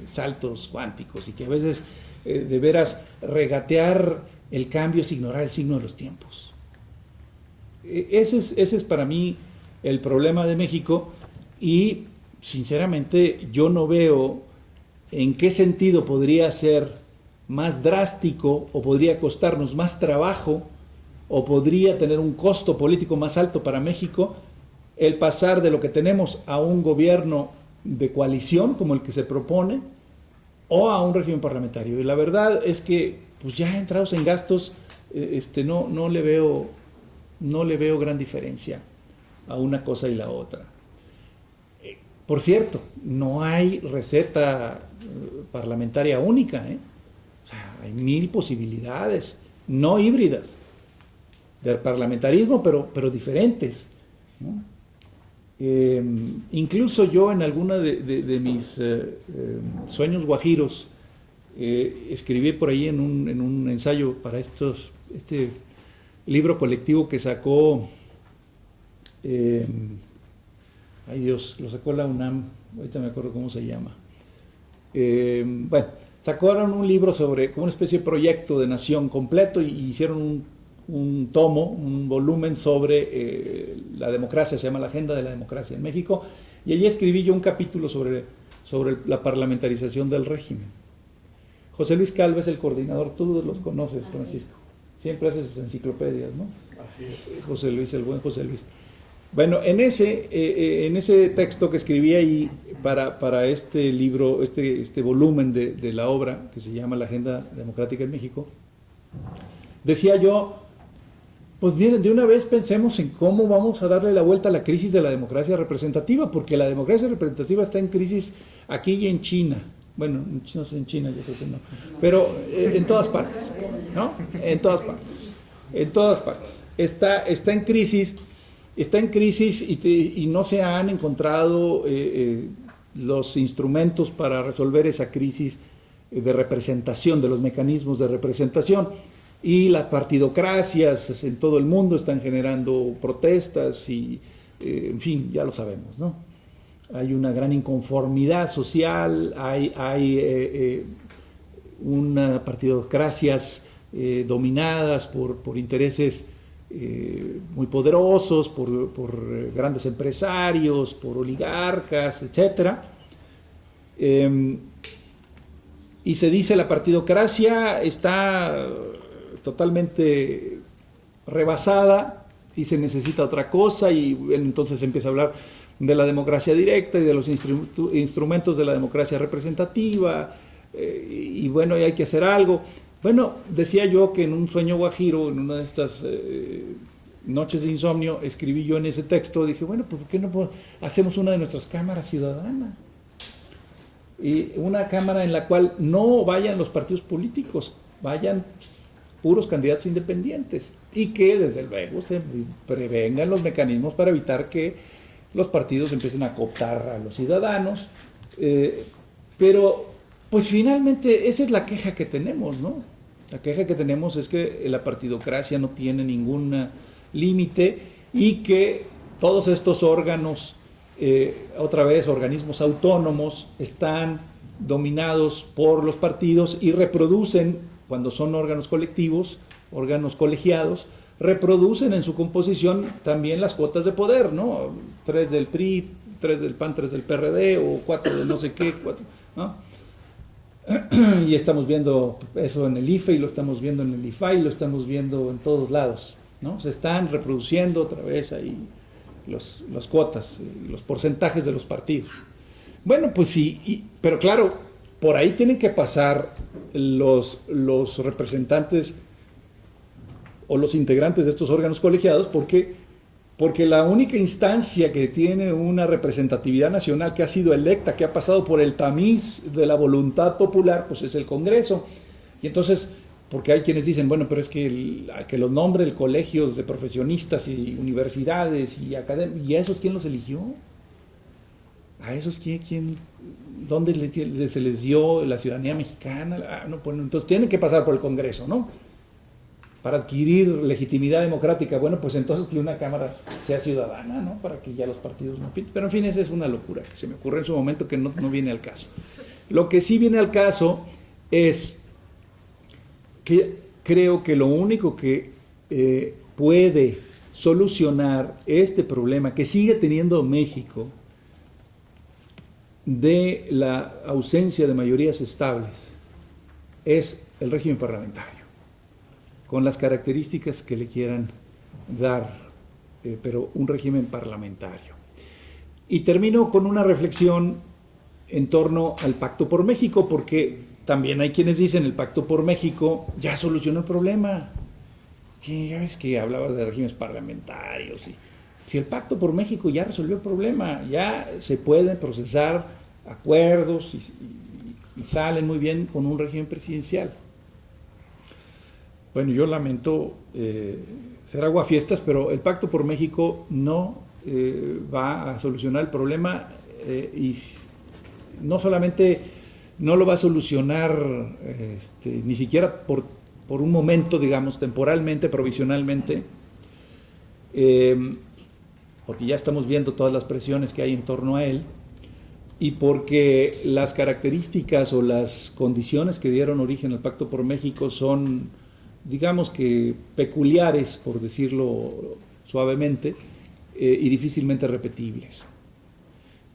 saltos cuánticos y que a veces de veras regatear el cambio es ignorar el signo de los tiempos. Ese es para mí el problema de México. Y sinceramente yo no veo en qué sentido podría ser más drástico o podría costarnos más trabajo o podría tener un costo político más alto para México el pasar de lo que tenemos a un gobierno de coalición como el que se propone o a un régimen parlamentario. Y la verdad es que pues ya entrados en gastos no le veo gran diferencia a una cosa y la otra. Por cierto, no hay receta parlamentaria única, O sea, hay 1000 posibilidades, no híbridas, de parlamentarismo, pero diferentes, ¿no? Incluso yo en alguna de mis sueños guajiros escribí por ahí en un ensayo para este libro colectivo que sacó... ay Dios, lo sacó la UNAM, ahorita me acuerdo cómo se llama. Bueno, sacaron un libro sobre, como una especie de proyecto de nación completo y hicieron un tomo, un volumen sobre la democracia, se llama La Agenda de la Democracia en México, y allí escribí yo un capítulo sobre la parlamentarización del régimen. José Luis Calva es el coordinador, tú los conoces, Francisco, siempre hace sus enciclopedias, ¿no? Así es. José Luis, el buen José Luis. Bueno, en ese texto que escribí ahí para este libro, este volumen de la obra que se llama La Agenda Democrática en México, decía yo, pues miren, de una vez pensemos en cómo vamos a darle la vuelta a la crisis de la democracia representativa, porque la democracia representativa está en crisis aquí y en China. Bueno, no sé, en China yo creo que no, pero en todas partes, ¿no? En todas partes. Está en crisis. Está en crisis y no se han encontrado los instrumentos para resolver esa crisis de representación, de los mecanismos de representación. Y las partidocracias en todo el mundo están generando protestas y, en fin, ya lo sabemos, ¿no? hay una gran inconformidad social, hay unas partidocracias dominadas por intereses muy poderosos, por grandes empresarios, por oligarcas, etcétera. Y se dice la partidocracia está totalmente rebasada y se necesita otra cosa, y entonces se empieza a hablar de la democracia directa y de los instrumentos de la democracia representativa, y bueno, hay que hacer algo. Bueno, decía yo que en un sueño guajiro, en una de estas noches de insomnio, escribí yo en ese texto, dije, bueno, pues ¿por qué no hacemos una de nuestras cámaras ciudadanas? Y una cámara en la cual no vayan los partidos políticos, vayan puros candidatos independientes, y que desde luego se prevengan los mecanismos para evitar que los partidos empiecen a cooptar a los ciudadanos, pero pues finalmente esa es la queja que tenemos, ¿no? La queja que tenemos es que la partidocracia no tiene ningún límite y que todos estos órganos, otra vez organismos autónomos, están dominados por los partidos y reproducen, cuando son órganos colectivos, órganos colegiados, reproducen en su composición también las cuotas de poder, ¿no? 3 del PRI, 3 del PAN, 3 del PRD, o 4 de no sé qué, 4, ¿no? Y estamos viendo eso en el IFE, y lo estamos viendo en el IFAI, y lo estamos viendo en todos lados, ¿no? Se están reproduciendo otra vez ahí las cuotas, los porcentajes de los partidos. Bueno, pues sí, pero claro, por ahí tienen que pasar los representantes o los integrantes de estos órganos colegiados, porque la única instancia que tiene una representatividad nacional, que ha sido electa, que ha pasado por el tamiz de la voluntad popular, pues es el Congreso. Y entonces, porque hay quienes dicen, bueno, pero es que que los nombre el colegios de profesionistas y universidades y academias, ¿y a esos quién los eligió? ¿A esos dónde se les dio la ciudadanía mexicana? No, pues, entonces tienen que pasar por el Congreso, ¿no? Para adquirir legitimidad democrática. Bueno, pues entonces que una Cámara sea ciudadana, ¿no? Para que ya los partidos no piten. Pero en fin, esa es una locura que se me ocurre en su momento, que no viene al caso. Lo que sí viene al caso es que creo que lo único que puede solucionar este problema que sigue teniendo México de la ausencia de mayorías estables es el régimen parlamentario, con las características que le quieran dar, pero un régimen parlamentario. Y termino con una reflexión en torno al Pacto por México, porque también hay quienes dicen el Pacto por México ya solucionó el problema. Que ya ves que hablabas de regímenes parlamentarios. Si el Pacto por México ya resolvió el problema, ya se pueden procesar acuerdos y salen muy bien con un régimen presidencial. Bueno, yo lamento ser aguafiestas, pero el Pacto por México no va a solucionar el problema, y no solamente no lo va a solucionar ni siquiera por un momento, digamos, temporalmente, provisionalmente, porque ya estamos viendo todas las presiones que hay en torno a él, y porque las características o las condiciones que dieron origen al Pacto por México son, digamos que peculiares, por decirlo suavemente, y difícilmente repetibles.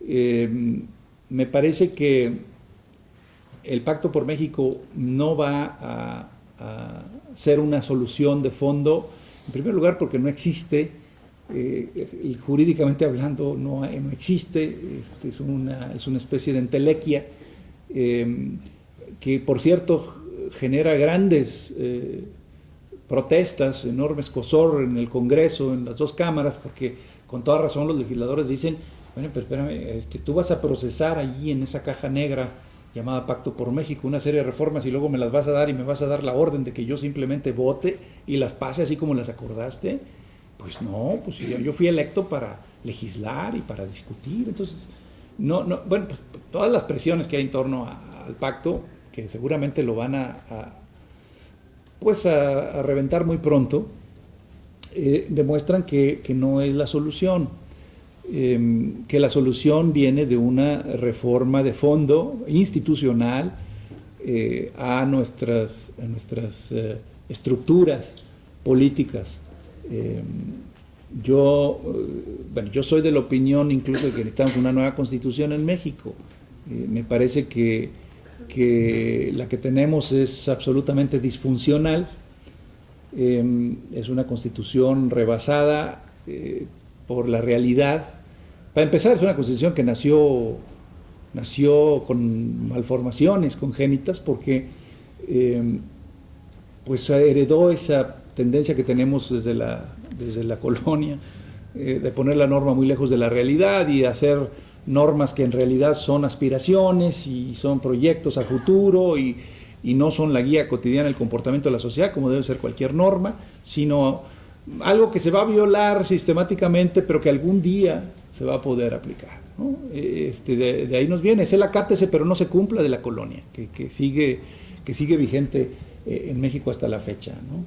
Me parece que el Pacto por México no va a ser una solución de fondo, en primer lugar porque no existe, jurídicamente hablando no existe, es una especie de entelequia, que por cierto genera grandes protestas, enorme escozor en el Congreso, en las dos cámaras, porque con toda razón los legisladores dicen, bueno, pero espérame, tú vas a procesar allí en esa caja negra llamada Pacto por México una serie de reformas, y luego me las vas a dar, y me vas a dar la orden de que yo simplemente vote y las pase así como las acordaste. Pues no, pues yo fui electo para legislar y para discutir. Entonces, bueno, pues todas las presiones que hay en torno al pacto, que seguramente lo van a reventar muy pronto, demuestran que no es la solución. que la solución viene de una reforma de fondo institucional a nuestras estructuras políticas. Yo soy de la opinión incluso de que necesitamos una nueva constitución en México. Me parece que la que tenemos es absolutamente disfuncional. Es una constitución rebasada por la realidad. Para empezar, es una constitución que nació con malformaciones congénitas porque pues heredó esa tendencia que tenemos desde la colonia, de poner la norma muy lejos de la realidad y hacer normas que en realidad son aspiraciones y son proyectos a futuro y no son la guía cotidiana del comportamiento de la sociedad como debe ser cualquier norma, sino algo que se va a violar sistemáticamente pero que algún día se va a poder aplicar, ¿no? De ahí nos viene, es el acátese pero no se cumpla de la colonia, que sigue vigente en México hasta la fecha, ¿no?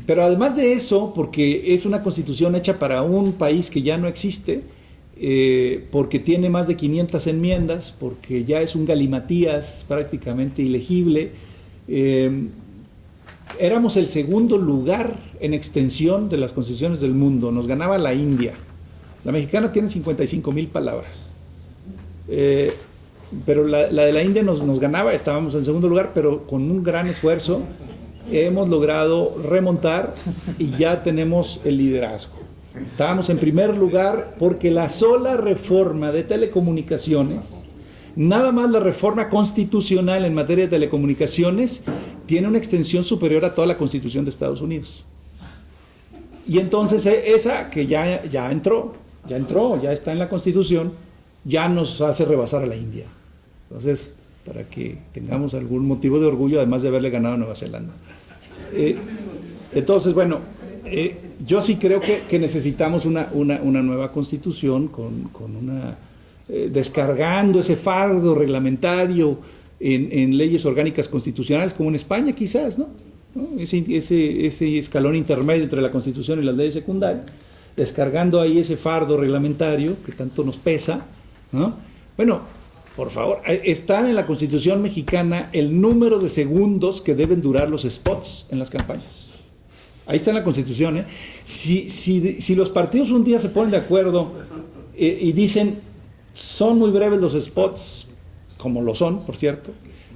Pero además de eso, porque es una constitución hecha para un país que ya no existe, porque tiene más de 500 enmiendas, porque ya es un galimatías prácticamente ilegible. Éramos el segundo lugar en extensión de las constituciones del mundo, nos ganaba la India. La mexicana tiene 55,000 palabras, pero la de la India nos ganaba, estábamos en segundo lugar, pero con un gran esfuerzo hemos logrado remontar y ya tenemos el liderazgo. Estábamos en primer lugar porque la sola reforma de telecomunicaciones, nada más la reforma constitucional en materia de telecomunicaciones, tiene una extensión superior a toda la Constitución de Estados Unidos. Y entonces esa que ya está en la Constitución, ya nos hace rebasar a la India. Entonces, para que tengamos algún motivo de orgullo, además de haberle ganado a Nueva Zelanda. Entonces, bueno, yo sí creo que necesitamos una nueva constitución descargando ese fardo reglamentario en leyes orgánicas constitucionales, como en España quizás, ¿no? Ese escalón intermedio entre la Constitución y las leyes secundarias, descargando ahí ese fardo reglamentario que tanto nos pesa, ¿no? Bueno, por favor, está en la Constitución mexicana el número de segundos que deben durar los spots en las campañas. Ahí está en la Constitución, ¿eh? Si los partidos un día se ponen de acuerdo y dicen, son muy breves los spots, como lo son, por cierto,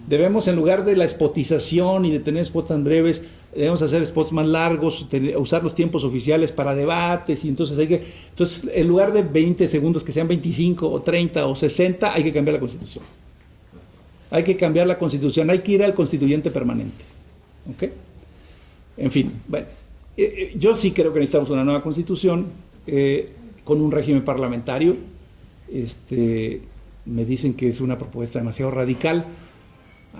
debemos, en lugar de la spotización y de tener spots tan breves, debemos hacer spots más largos, usar los tiempos oficiales para debates, y entonces en lugar de 20 segundos que sean 25 o 30 o 60, hay que cambiar la Constitución. Hay que cambiar la Constitución, hay que ir al constituyente permanente. ¿Ok? En fin, bueno, yo sí creo que necesitamos una nueva Constitución con un régimen parlamentario. Me dicen que es una propuesta demasiado radical.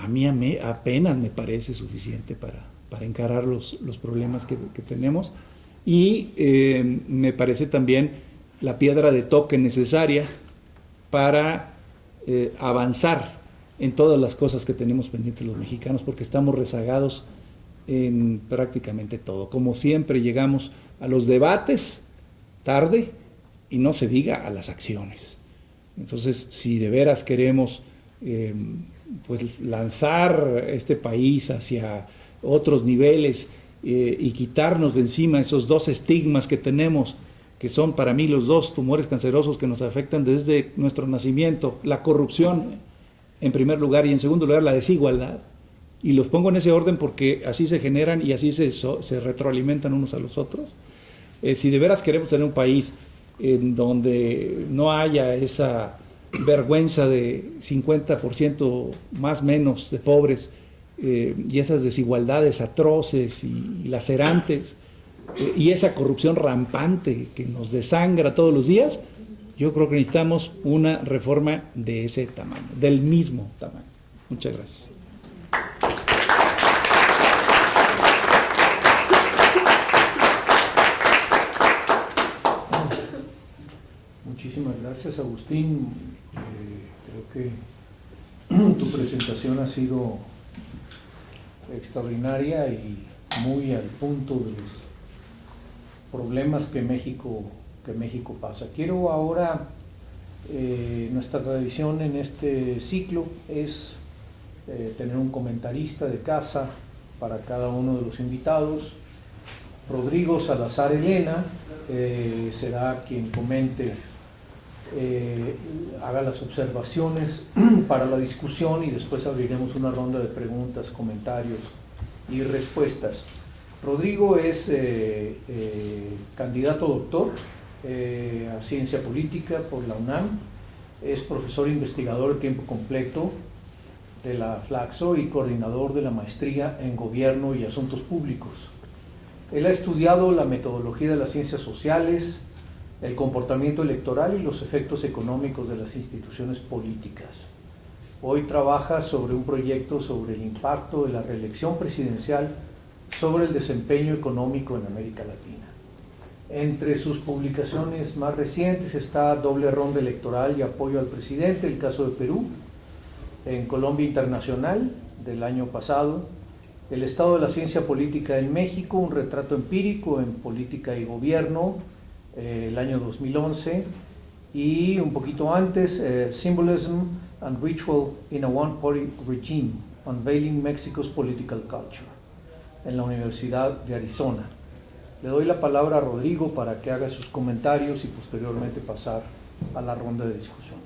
A mí apenas me parece suficiente para encarar los problemas que tenemos, y me parece también la piedra de toque necesaria para avanzar en todas las cosas que tenemos pendientes los mexicanos, porque estamos rezagados en prácticamente todo. Como siempre, llegamos a los debates tarde y no se diga a las acciones. Entonces, si de veras queremos pues lanzar este país hacia otros niveles y quitarnos de encima esos dos estigmas que tenemos, que son para mí los dos tumores cancerosos que nos afectan desde nuestro nacimiento: la corrupción en primer lugar y en segundo lugar la desigualdad. Y los pongo en ese orden porque así se generan y así se retroalimentan unos a los otros. Si de veras queremos tener un país en donde no haya esa vergüenza de 50% más menos de pobres y esas desigualdades atroces y lacerantes y esa corrupción rampante que nos desangra todos los días, yo creo que necesitamos una reforma de ese tamaño, del mismo tamaño. Muchas gracias. Muchísimas gracias, Agustín. Creo que tu presentación ha sido extraordinaria y muy al punto de los problemas que México que México pasa. Quiero ahora, nuestra tradición en este ciclo es tener un comentarista de casa para cada uno de los invitados. Rodrigo Salazar Elena será quien comente, haga las observaciones para la discusión y después abriremos una ronda de preguntas, comentarios y respuestas. Rodrigo es candidato doctor a Ciencia Política por la UNAM, es profesor investigador de tiempo completo de la Flaxo y coordinador de la maestría en Gobierno y Asuntos Públicos. Él ha estudiado la metodología de las ciencias sociales, el comportamiento electoral y los efectos económicos de las instituciones políticas. Hoy trabaja sobre un proyecto sobre el impacto de la reelección presidencial sobre el desempeño económico en América Latina. Entre sus publicaciones más recientes está Doble Ronda Electoral y Apoyo al Presidente, el caso de Perú, en Colombia Internacional del año pasado, El Estado de la Ciencia Política en México, un retrato empírico en política y gobierno, el año 2011, y un poquito antes, Symbolism and Ritual in a One-Party Regime, Unveiling Mexico's Political Culture, en la Universidad de Arizona. Le doy la palabra a Rodrigo para que haga sus comentarios y posteriormente pasar a la ronda de discusión.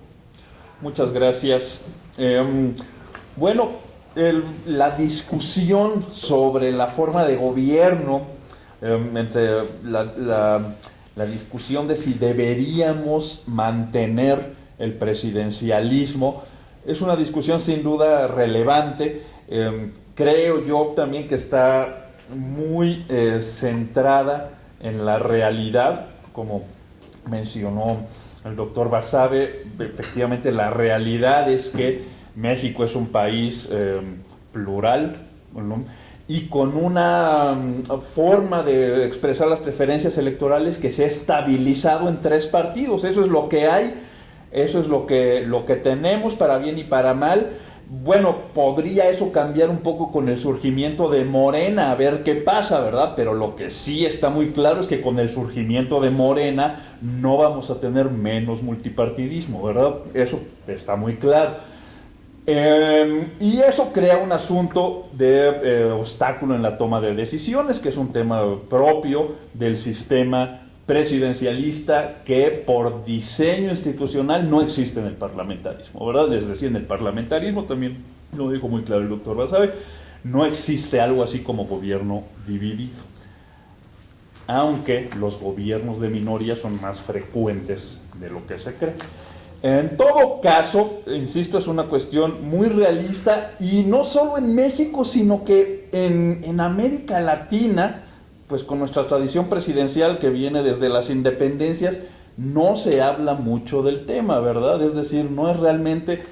Muchas gracias. Bueno, la discusión sobre la forma de gobierno, entre la discusión de si deberíamos mantener el presidencialismo, es una discusión sin duda relevante. Creo yo también que está muy centrada en la realidad, como mencionó el doctor Basabe. Efectivamente, la realidad es que México es un país plural, ¿no?, y con una forma de expresar las preferencias electorales que se ha estabilizado en 3 partidos. Eso es lo que hay, eso es lo que tenemos, para bien y para mal. Bueno, podría eso cambiar un poco con el surgimiento de Morena, a ver qué pasa, ¿verdad? Pero lo que sí está muy claro es que con el surgimiento de Morena no vamos a tener menos multipartidismo, ¿verdad? Eso está muy claro. Y eso crea un asunto de obstáculo en la toma de decisiones, que es un tema propio del sistema presidencialista que por diseño institucional no existe en el parlamentarismo, ¿verdad? Es decir, en el parlamentarismo, también lo dijo muy claro el doctor Basabe, no existe algo así como gobierno dividido, aunque los gobiernos de minoría son más frecuentes de lo que se cree. En todo caso, insisto, es una cuestión muy realista, y no solo en México, sino que en América Latina, pues con nuestra tradición presidencial que viene desde las independencias, no se habla mucho del tema, ¿verdad? Es decir, no es realmente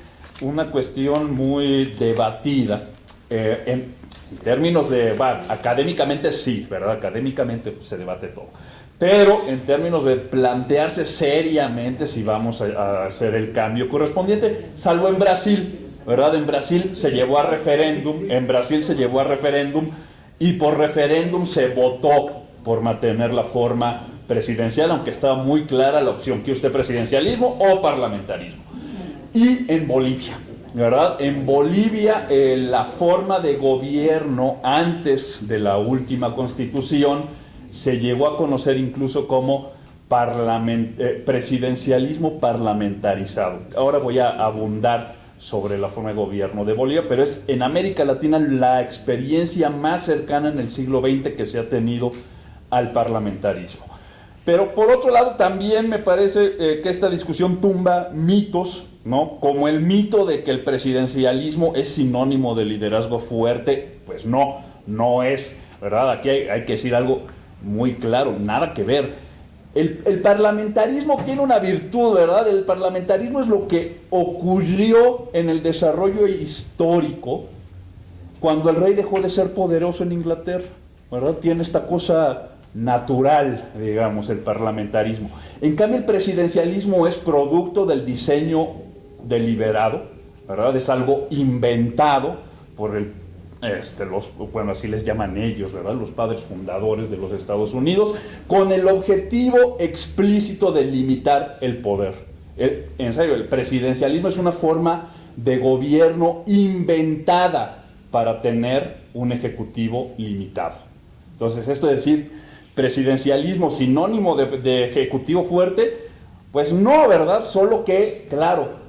una cuestión muy debatida. En términos de, académicamente sí, ¿verdad? Académicamente se debate todo. Pero en términos de plantearse seriamente si vamos a hacer el cambio correspondiente, salvo en Brasil, ¿verdad? En Brasil se llevó a referéndum, y por referéndum se votó por mantener la forma presidencial, aunque estaba muy clara la opción, que usted presidencialismo o parlamentarismo. Y en Bolivia, ¿verdad? En Bolivia la forma de gobierno antes de la última constitución se llegó a conocer incluso como presidencialismo parlamentarizado. Ahora voy a abundar sobre la forma de gobierno de Bolivia, pero es en América Latina la experiencia más cercana en el siglo XX que se ha tenido al parlamentarismo. Pero por otro lado también me parece que esta discusión tumba mitos, ¿no? Como el mito de que el presidencialismo es sinónimo de liderazgo fuerte. Pues no es, ¿verdad? Aquí hay que decir algo muy claro, nada que ver. El parlamentarismo tiene una virtud, ¿verdad? El parlamentarismo es lo que ocurrió en el desarrollo histórico cuando el rey dejó de ser poderoso en Inglaterra, ¿verdad? Tiene esta cosa natural, digamos, el parlamentarismo. En cambio, el presidencialismo es producto del diseño deliberado, ¿verdad? Es algo inventado por el bueno, así les llaman ellos, ¿verdad? Los padres fundadores de los Estados Unidos, con el objetivo explícito de limitar el poder. En serio, el presidencialismo es una forma de gobierno inventada para tener un ejecutivo limitado. Entonces, esto es decir, presidencialismo sinónimo de ejecutivo fuerte, pues no, ¿verdad? Solo que, claro,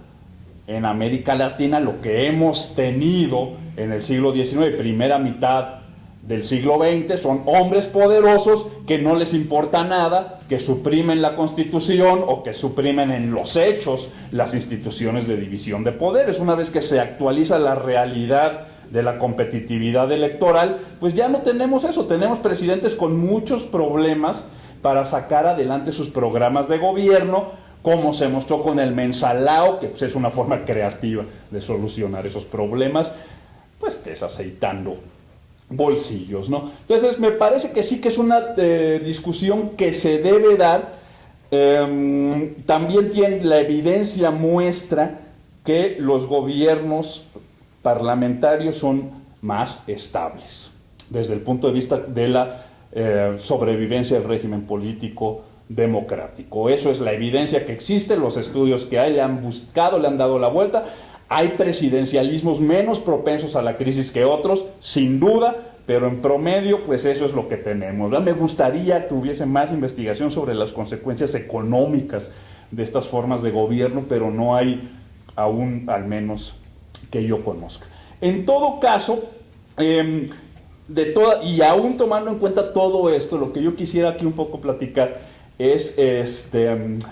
en América Latina lo que hemos tenido en el siglo XIX, primera mitad del siglo XX, son hombres poderosos que no les importa nada, que suprimen la Constitución o que suprimen en los hechos las instituciones de división de poderes. Una vez que se actualiza la realidad de la competitividad electoral, pues ya no tenemos eso, tenemos presidentes con muchos problemas para sacar adelante sus programas de gobierno, como se mostró con el mensalao, que pues es una forma creativa de solucionar esos problemas, pues que es aceitando bolsillos, ¿no? Entonces me parece que sí que es una discusión que se debe dar. También tiene la evidencia muestra que los gobiernos parlamentarios son más estables desde el punto de vista de la sobrevivencia del régimen político democrático. Eso es la evidencia que existe, los estudios que hay le han buscado, le han dado la vuelta. Hay presidencialismos menos propensos a la crisis que otros, sin duda, pero en promedio, pues eso es lo que tenemos, ¿verdad? Me gustaría que hubiese más investigación sobre las consecuencias económicas de estas formas de gobierno, pero no hay aún, al menos que yo conozca. En todo caso, y aún tomando en cuenta todo esto, lo que yo quisiera aquí un poco platicar es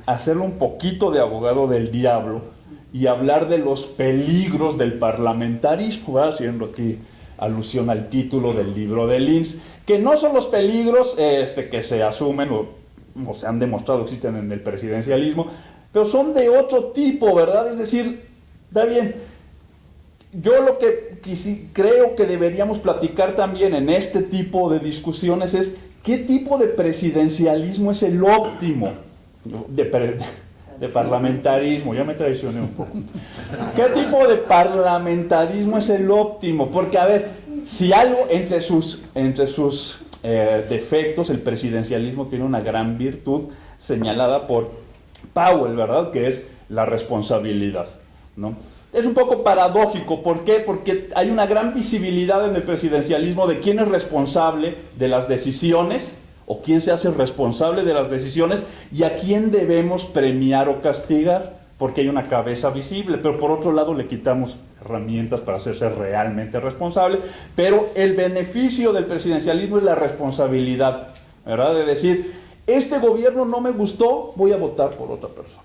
hacerlo un poquito de abogado del diablo y hablar de los peligros del parlamentarismo, ¿verdad? Haciendo aquí alusión al título del libro de Linz, que no son los peligros que se asumen o se han demostrado existen en el presidencialismo, pero son de otro tipo, ¿verdad? Es decir, está bien, yo lo que creo que deberíamos platicar también en este tipo de discusiones es ¿qué tipo de presidencialismo es el óptimo? De parlamentarismo, ya me traicioné un poco. ¿Qué tipo de parlamentarismo es el óptimo? Porque, a ver, si algo entre sus defectos, el presidencialismo tiene una gran virtud señalada por Powell, ¿verdad? Que es la responsabilidad, ¿no? Es un poco paradójico, ¿por qué? Porque hay una gran visibilidad en el presidencialismo de quién es responsable de las decisiones o quién se hace responsable de las decisiones y a quién debemos premiar o castigar, porque hay una cabeza visible, pero por otro lado le quitamos herramientas para hacerse realmente responsable, pero el beneficio del presidencialismo es la responsabilidad, ¿verdad? De decir, este gobierno no me gustó, voy a votar por otra persona.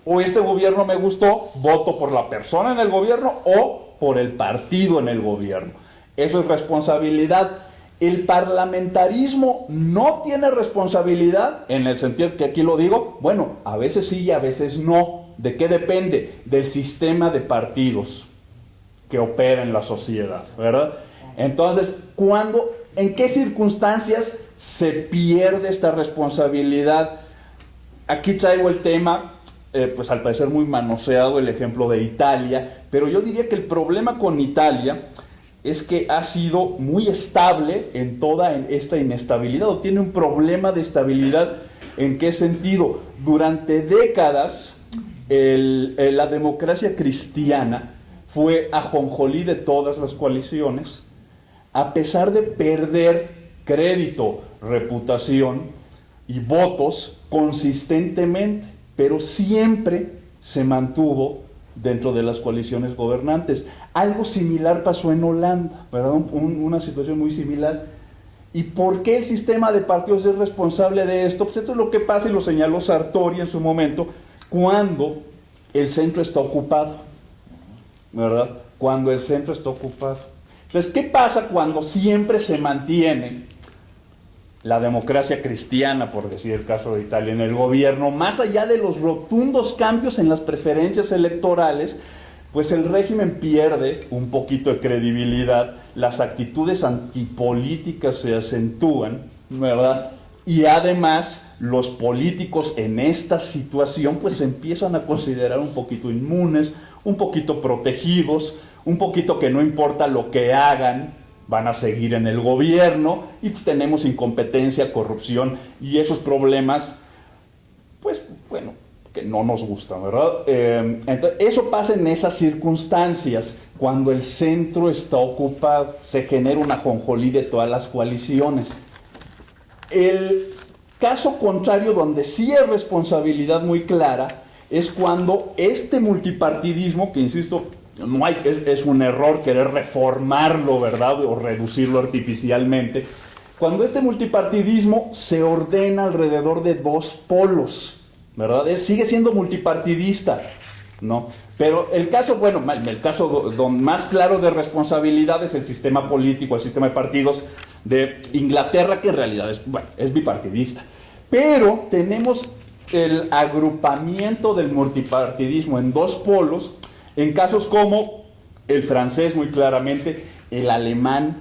O este gobierno me gustó, voto por la persona en el gobierno o por el partido en el gobierno. Eso es responsabilidad. El parlamentarismo no tiene responsabilidad, en el sentido que aquí lo digo, bueno, a veces sí y a veces no. ¿De qué depende? Del sistema de partidos que opera en la sociedad, ¿verdad? Entonces, ¿en qué circunstancias se pierde esta responsabilidad? Aquí traigo el tema, pues al parecer muy manoseado, el ejemplo de Italia, pero yo diría que el problema con Italia es que ha sido muy estable en toda esta inestabilidad, o tiene un problema de estabilidad. ¿En qué sentido? Durante décadas, la democracia cristiana fue ajonjolí de todas las coaliciones, a pesar de perder crédito, reputación y votos consistentemente, pero siempre se mantuvo dentro de las coaliciones gobernantes. Algo similar pasó en Holanda, ¿verdad? Una situación muy similar. ¿Y por qué el sistema de partidos es responsable de esto? Pues esto es lo que pasa, y lo señaló Sartori en su momento, cuando el centro está ocupado, ¿verdad? Cuando el centro está ocupado. Entonces, ¿qué pasa cuando siempre se mantiene la democracia cristiana, por decir el caso de Italia, en el gobierno, más allá de los rotundos cambios en las preferencias electorales? Pues el régimen pierde un poquito de credibilidad, las actitudes antipolíticas se acentúan, ¿verdad? Y además los políticos en esta situación pues se empiezan a considerar un poquito inmunes, un poquito protegidos, un poquito que no importa lo que hagan, van a seguir en el gobierno y tenemos incompetencia, corrupción y esos problemas, pues bueno, que no nos gustan, ¿verdad? Entonces, eso pasa en esas circunstancias, cuando el centro está ocupado, se genera una ajonjolí de todas las coaliciones. El caso contrario, donde sí hay responsabilidad muy clara, es cuando este multipartidismo, que insisto, no hay, es un error querer reformarlo, ¿verdad? O reducirlo artificialmente. Cuando este multipartidismo se ordena alrededor de dos polos, ¿verdad? Sigue siendo multipartidista, ¿no? Pero el caso, bueno, el caso más claro de responsabilidad es el sistema político, el sistema de partidos de Inglaterra, que en realidad es bipartidista. Pero tenemos el agrupamiento del multipartidismo en dos polos, en casos como el francés, muy claramente, el alemán,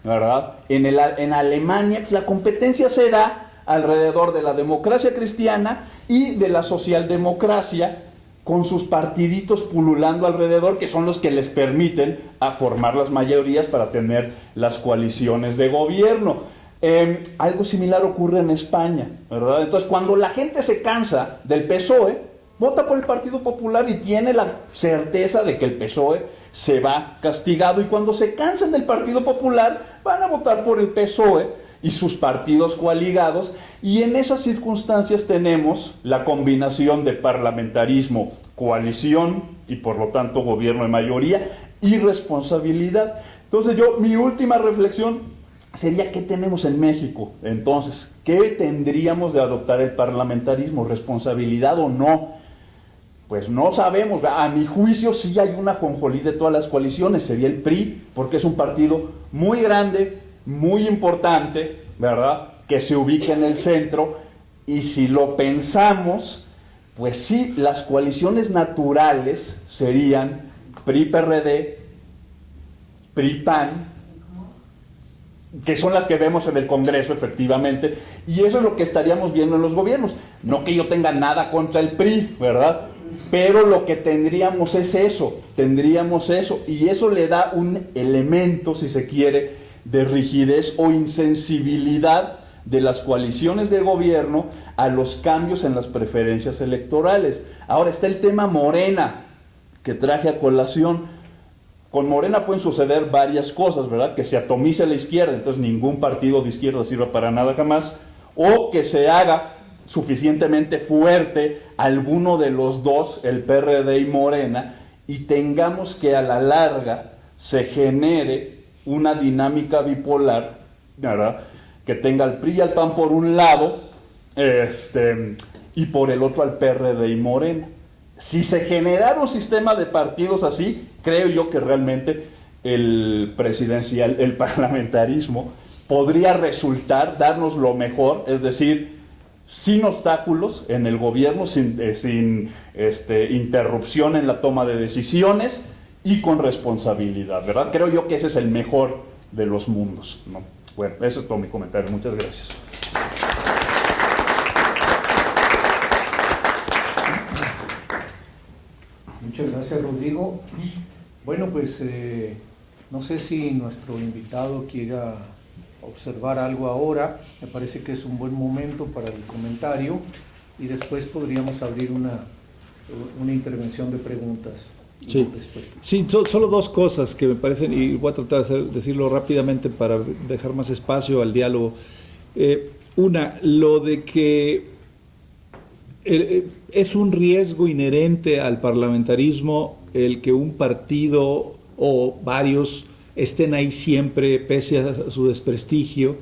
¿verdad? En Alemania, pues, la competencia se da alrededor de la democracia cristiana y de la socialdemocracia, con sus partiditos pululando alrededor, que son los que les permiten a formar las mayorías para tener las coaliciones de gobierno. Algo similar ocurre en España, ¿verdad? Entonces, cuando la gente se cansa del PSOE, vota por el Partido Popular y tiene la certeza de que el PSOE se va castigado, y cuando se cansan del Partido Popular, van a votar por el PSOE y sus partidos coaligados, y en esas circunstancias tenemos la combinación de parlamentarismo, coalición y por lo tanto gobierno de mayoría y responsabilidad. Entonces mi última reflexión sería: ¿qué tenemos en México? Entonces, ¿qué tendríamos de adoptar el parlamentarismo? ¿Responsabilidad o no? Pues no sabemos. A mi juicio sí hay una ajonjolí de todas las coaliciones, sería el PRI, porque es un partido muy grande, muy importante, ¿verdad?, que se ubica en el centro, y si lo pensamos, pues sí, las coaliciones naturales serían PRI-PRD, PRI-PAN, que son las que vemos en el Congreso, efectivamente, y eso es lo que estaríamos viendo en los gobiernos. No que yo tenga nada contra el PRI, ¿verdad?, pero lo que tendríamos es eso, y eso le da un elemento, si se quiere, de rigidez o insensibilidad de las coaliciones de gobierno a los cambios en las preferencias electorales. Ahora está el tema Morena, que traje a colación. Con Morena pueden suceder varias cosas, ¿verdad? Que se atomice la izquierda, entonces ningún partido de izquierda sirva para nada jamás, o que se haga suficientemente fuerte alguno de los dos, el PRD y Morena, y tengamos que a la larga se genere una dinámica bipolar, ¿verdad?, que tenga al PRI y al PAN por un lado, y por el otro al PRD y Morena. Si se generara un sistema de partidos así, creo yo que realmente el parlamentarismo podría resultar, darnos lo mejor, es decir, sin obstáculos en el gobierno, sin interrupción en la toma de decisiones y con responsabilidad, ¿verdad? Creo yo que ese es el mejor de los mundos, ¿no? Bueno, ese es todo mi comentario. Muchas gracias. Muchas gracias, Rodrigo. Bueno, pues no sé si nuestro invitado quiera observar algo ahora. Me parece que es un buen momento para el comentario, y después podríamos abrir una intervención de preguntas y Sí, respuestas. sí, solo dos cosas que me parecen, y voy a tratar de decirlo rápidamente para dejar más espacio al diálogo. Una, lo de que es un riesgo inherente al parlamentarismo el que un partido o varios estén ahí siempre, pese a su desprestigio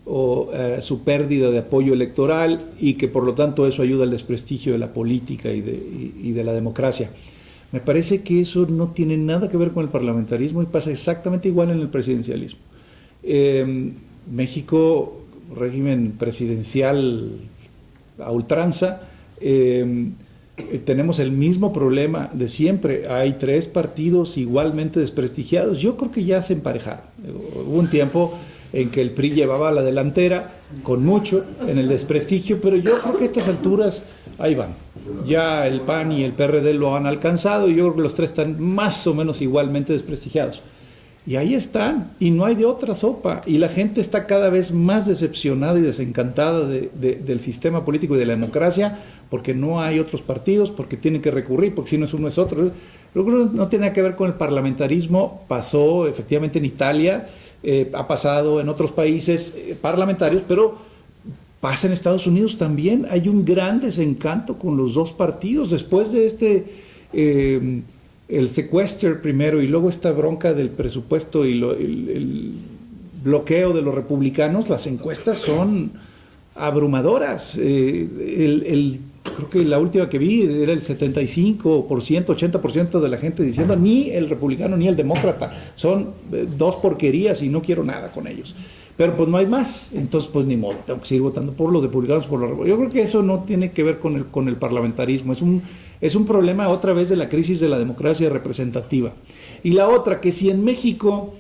o su pérdida de apoyo electoral, y que por lo tanto eso ayuda al desprestigio de la política y de la democracia. Me parece que eso no tiene nada que ver con el parlamentarismo, y pasa exactamente igual en el presidencialismo. México, régimen presidencial a ultranza, tenemos el mismo problema de siempre. Hay tres partidos igualmente desprestigiados. Yo creo que ya se emparejaron. Hubo un tiempo en que el PRI llevaba la delantera con mucho en el desprestigio, pero yo creo que a estas alturas ahí van. Ya el PAN y el PRD lo han alcanzado, y yo creo que los tres están más o menos igualmente desprestigiados. Y ahí están, y no hay de otra sopa. Y la gente está cada vez más decepcionada y desencantada del sistema político y de la democracia, porque no hay otros partidos, porque tienen que recurrir, porque si no es uno es otro. Lo que no tiene nada que ver con el parlamentarismo, pasó efectivamente en Italia, ha pasado en otros países parlamentarios, pero pasa en Estados Unidos también. Hay un gran desencanto con los dos partidos. Después de el secuestro primero y luego esta bronca del presupuesto y el bloqueo de los republicanos, las encuestas son abrumadoras. Creo que la última que vi era el 75%, 80% de la gente diciendo ni el republicano ni el demócrata, son dos porquerías y no quiero nada con ellos. Pero pues no hay más, entonces pues ni modo, tengo que seguir votando por los republicanos, por los republicanos. Yo creo que eso no tiene que ver con el parlamentarismo, es un problema otra vez de la crisis de la democracia representativa. Y la otra, que si en México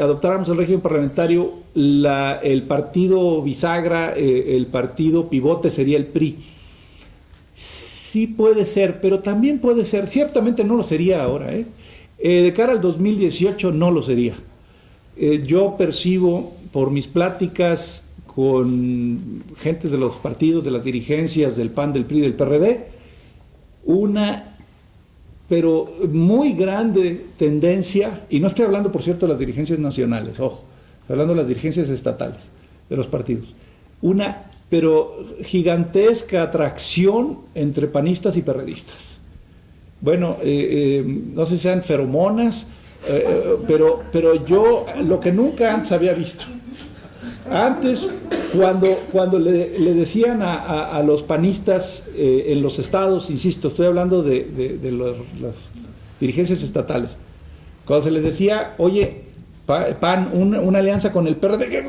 adoptáramos el régimen parlamentario, el partido bisagra, el partido pivote sería el PRI. Sí puede ser, pero también puede ser, ciertamente no lo sería ahora, de cara al 2018 no lo sería. Yo percibo por mis pláticas con gente de los partidos, de las dirigencias del PAN, del PRI, del PRD, una pero muy grande tendencia, y no estoy hablando por cierto de las dirigencias nacionales, ojo, estoy hablando de las dirigencias estatales de los partidos, una pero gigantesca atracción entre panistas y perredistas. Bueno, no sé si sean feromonas, pero yo lo que nunca antes había visto. Antes, cuando le decían a los panistas en los estados, insisto, estoy hablando de las dirigencias estatales, cuando se les decía, oye, PAN, una alianza con el PRD,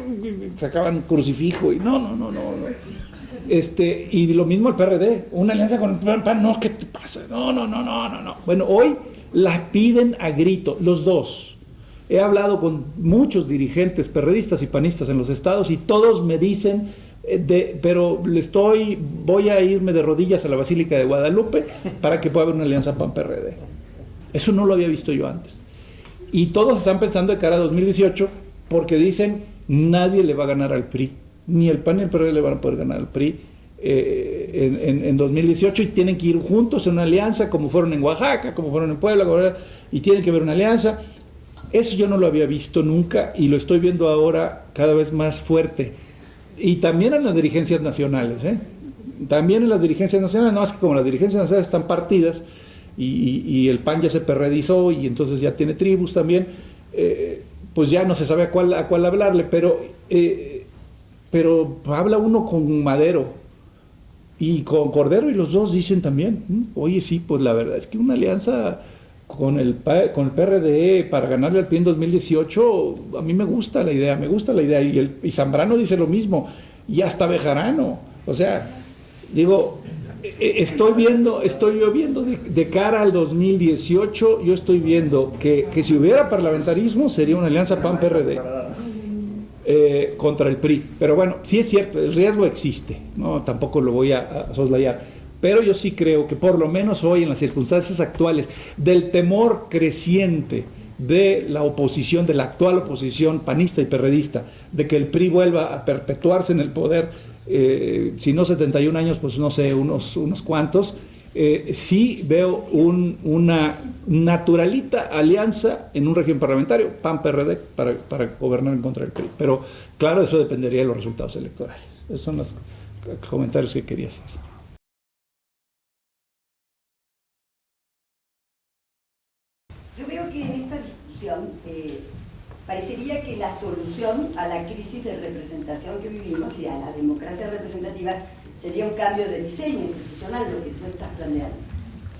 sacaban crucifijo y no. Y lo mismo el PRD, una alianza con el PAN, no, ¿qué te pasa? No. Bueno, hoy la piden a grito, los dos. He hablado con muchos dirigentes perredistas y panistas en los estados y todos me dicen, pero voy a irme de rodillas a la Basílica de Guadalupe para que pueda haber una alianza PAN-PRD. Eso no lo había visto yo antes. Y todos están pensando de cara a 2018 porque dicen nadie le va a ganar al PRI, ni el PAN ni el PRD le van a poder ganar al PRI en 2018 y tienen que ir juntos en una alianza como fueron en Oaxaca, como fueron en Puebla, y tienen que haber una alianza. Eso yo no lo había visto nunca y lo estoy viendo ahora cada vez más fuerte. Y también en las dirigencias nacionales, también en las dirigencias nacionales, nada más que como las dirigencias nacionales están partidas y el PAN ya se perredizó y entonces ya tiene tribus también, pues ya no se sabe a cuál hablarle, pero habla uno con Madero y con Cordero y los dos dicen también, oye sí, pues la verdad es que una alianza con el PRD para ganarle al PRI en 2018, a mí me gusta la idea, y Zambrano dice lo mismo, y hasta Bejarano, o sea, digo, estoy viendo de cara al 2018, yo estoy viendo que si hubiera parlamentarismo sería una alianza PAN-PRD contra el PRI, pero bueno, sí es cierto, el riesgo existe, no, tampoco lo voy a soslayar. Pero yo sí creo que por lo menos hoy en las circunstancias actuales del temor creciente de la oposición, de la actual oposición panista y perredista, de que el PRI vuelva a perpetuarse en el poder, si no 71 años, pues no sé, unos cuantos, sí veo una naturalita alianza en un régimen parlamentario, PAN-PRD, para gobernar en contra del PRI. Pero claro, eso dependería de los resultados electorales. Esos son los comentarios que quería hacer. Parecería que la solución a la crisis de representación que vivimos y a la democracia representativa sería un cambio de diseño institucional, lo que tú estás planeando.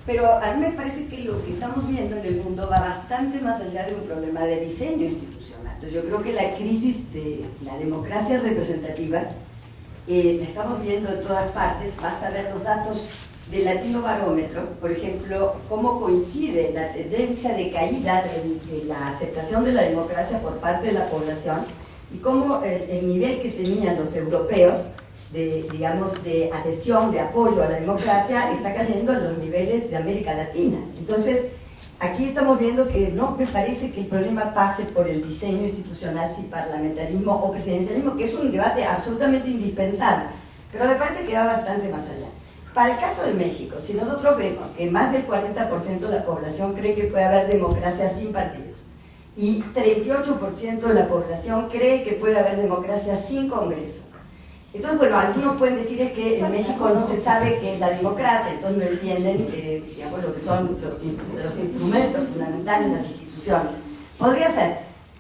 Pero a mí me parece que lo que estamos viendo en el mundo va bastante más allá de un problema de diseño institucional. Entonces yo creo que la crisis de la democracia representativa la estamos viendo en todas partes. Basta ver los datos del Latino Barómetro, por ejemplo, cómo coincide la tendencia de caída de la aceptación de la democracia por parte de la población y cómo el nivel que tenían los europeos de adhesión, de apoyo a la democracia, está cayendo a los niveles de América Latina. Entonces, aquí estamos viendo que no me parece que el problema pase por el diseño institucional, si parlamentarismo o presidencialismo, que es un debate absolutamente indispensable, pero me parece que va bastante más allá. Para el caso de México, si nosotros vemos que más del 40% de la población cree que puede haber democracia sin partidos y 38% de la población cree que puede haber democracia sin Congreso, entonces, bueno, algunos pueden decir es que en México no se sabe qué es la democracia, entonces no entienden digamos, lo que son los instrumentos fundamentales, las instituciones. Podría ser,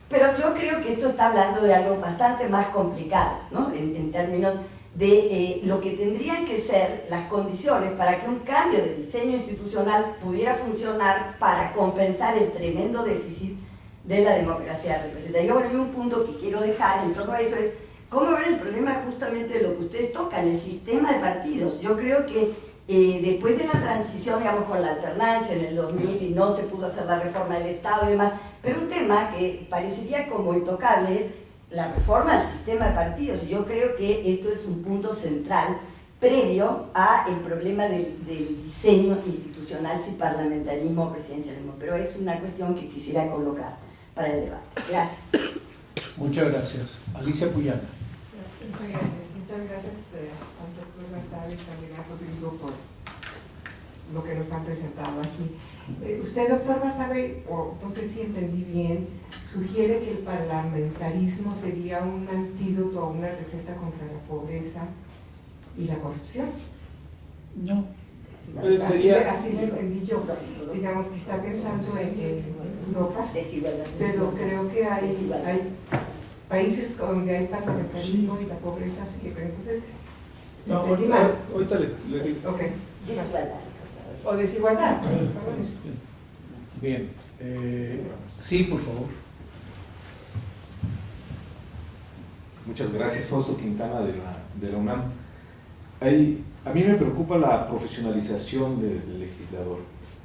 pero yo creo que esto está hablando de algo bastante más complicado, ¿no? En términos de lo que tendrían que ser las condiciones para que un cambio de diseño institucional pudiera funcionar para compensar el tremendo déficit de la democracia representativa. Bueno, hay un punto que quiero dejar en torno a eso es cómo ver el problema justamente de lo que ustedes tocan, el sistema de partidos. Yo creo que después de la transición, digamos, con la alternancia en el 2000 y no se pudo hacer la reforma del Estado y demás, pero un tema que parecería como intocable es la reforma del sistema de partidos. Y yo creo que esto es un punto central previo al problema del diseño institucional, si parlamentarismo o presidencialismo. Pero es una cuestión que quisiera colocar para el debate. Gracias. Muchas gracias. Alicia Puyana. Muchas gracias al doctor Basabe y también a Rodrigo por lo que nos han presentado aquí. Usted, doctor Basabe, o no sé si entendí bien, sugiere que el parlamentarismo sería un antídoto o una receta contra la pobreza y la corrupción. No. Así lo entendí yo. Digamos que está pensando en Europa, pero creo que hay países donde hay parlamentarismo y la pobreza se quebra. Entonces, No, ahorita le digo. Ok. Desigualdad. O desigualdad. Bien. Sí, por favor. Muchas gracias, Fausto Quintana de la UNAM. A mí me preocupa la profesionalización del legislador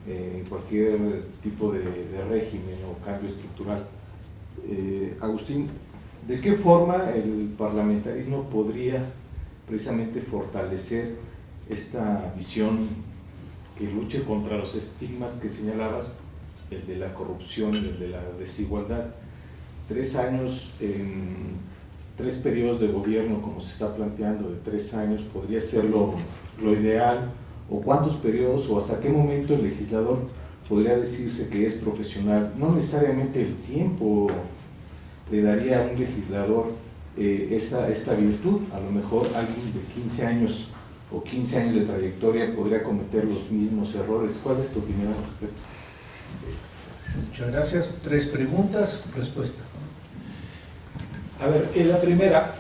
en cualquier tipo de régimen o cambio estructural. Agustín, ¿de qué forma el parlamentarismo podría precisamente fortalecer esta visión que luche contra los estigmas que señalabas, el de la corrupción, el de la desigualdad? 3 años en 3 periodos de gobierno, como se está planteando, de 3 años, podría ser lo ideal, o cuántos periodos, o hasta qué momento el legislador podría decirse que es profesional. No necesariamente el tiempo le daría a un legislador esta virtud. A lo mejor alguien de 15 años o 15 años de trayectoria podría cometer los mismos errores. ¿Cuál es tu opinión al respecto? Muchas gracias. 3 preguntas, respuesta. A ver, en la primera,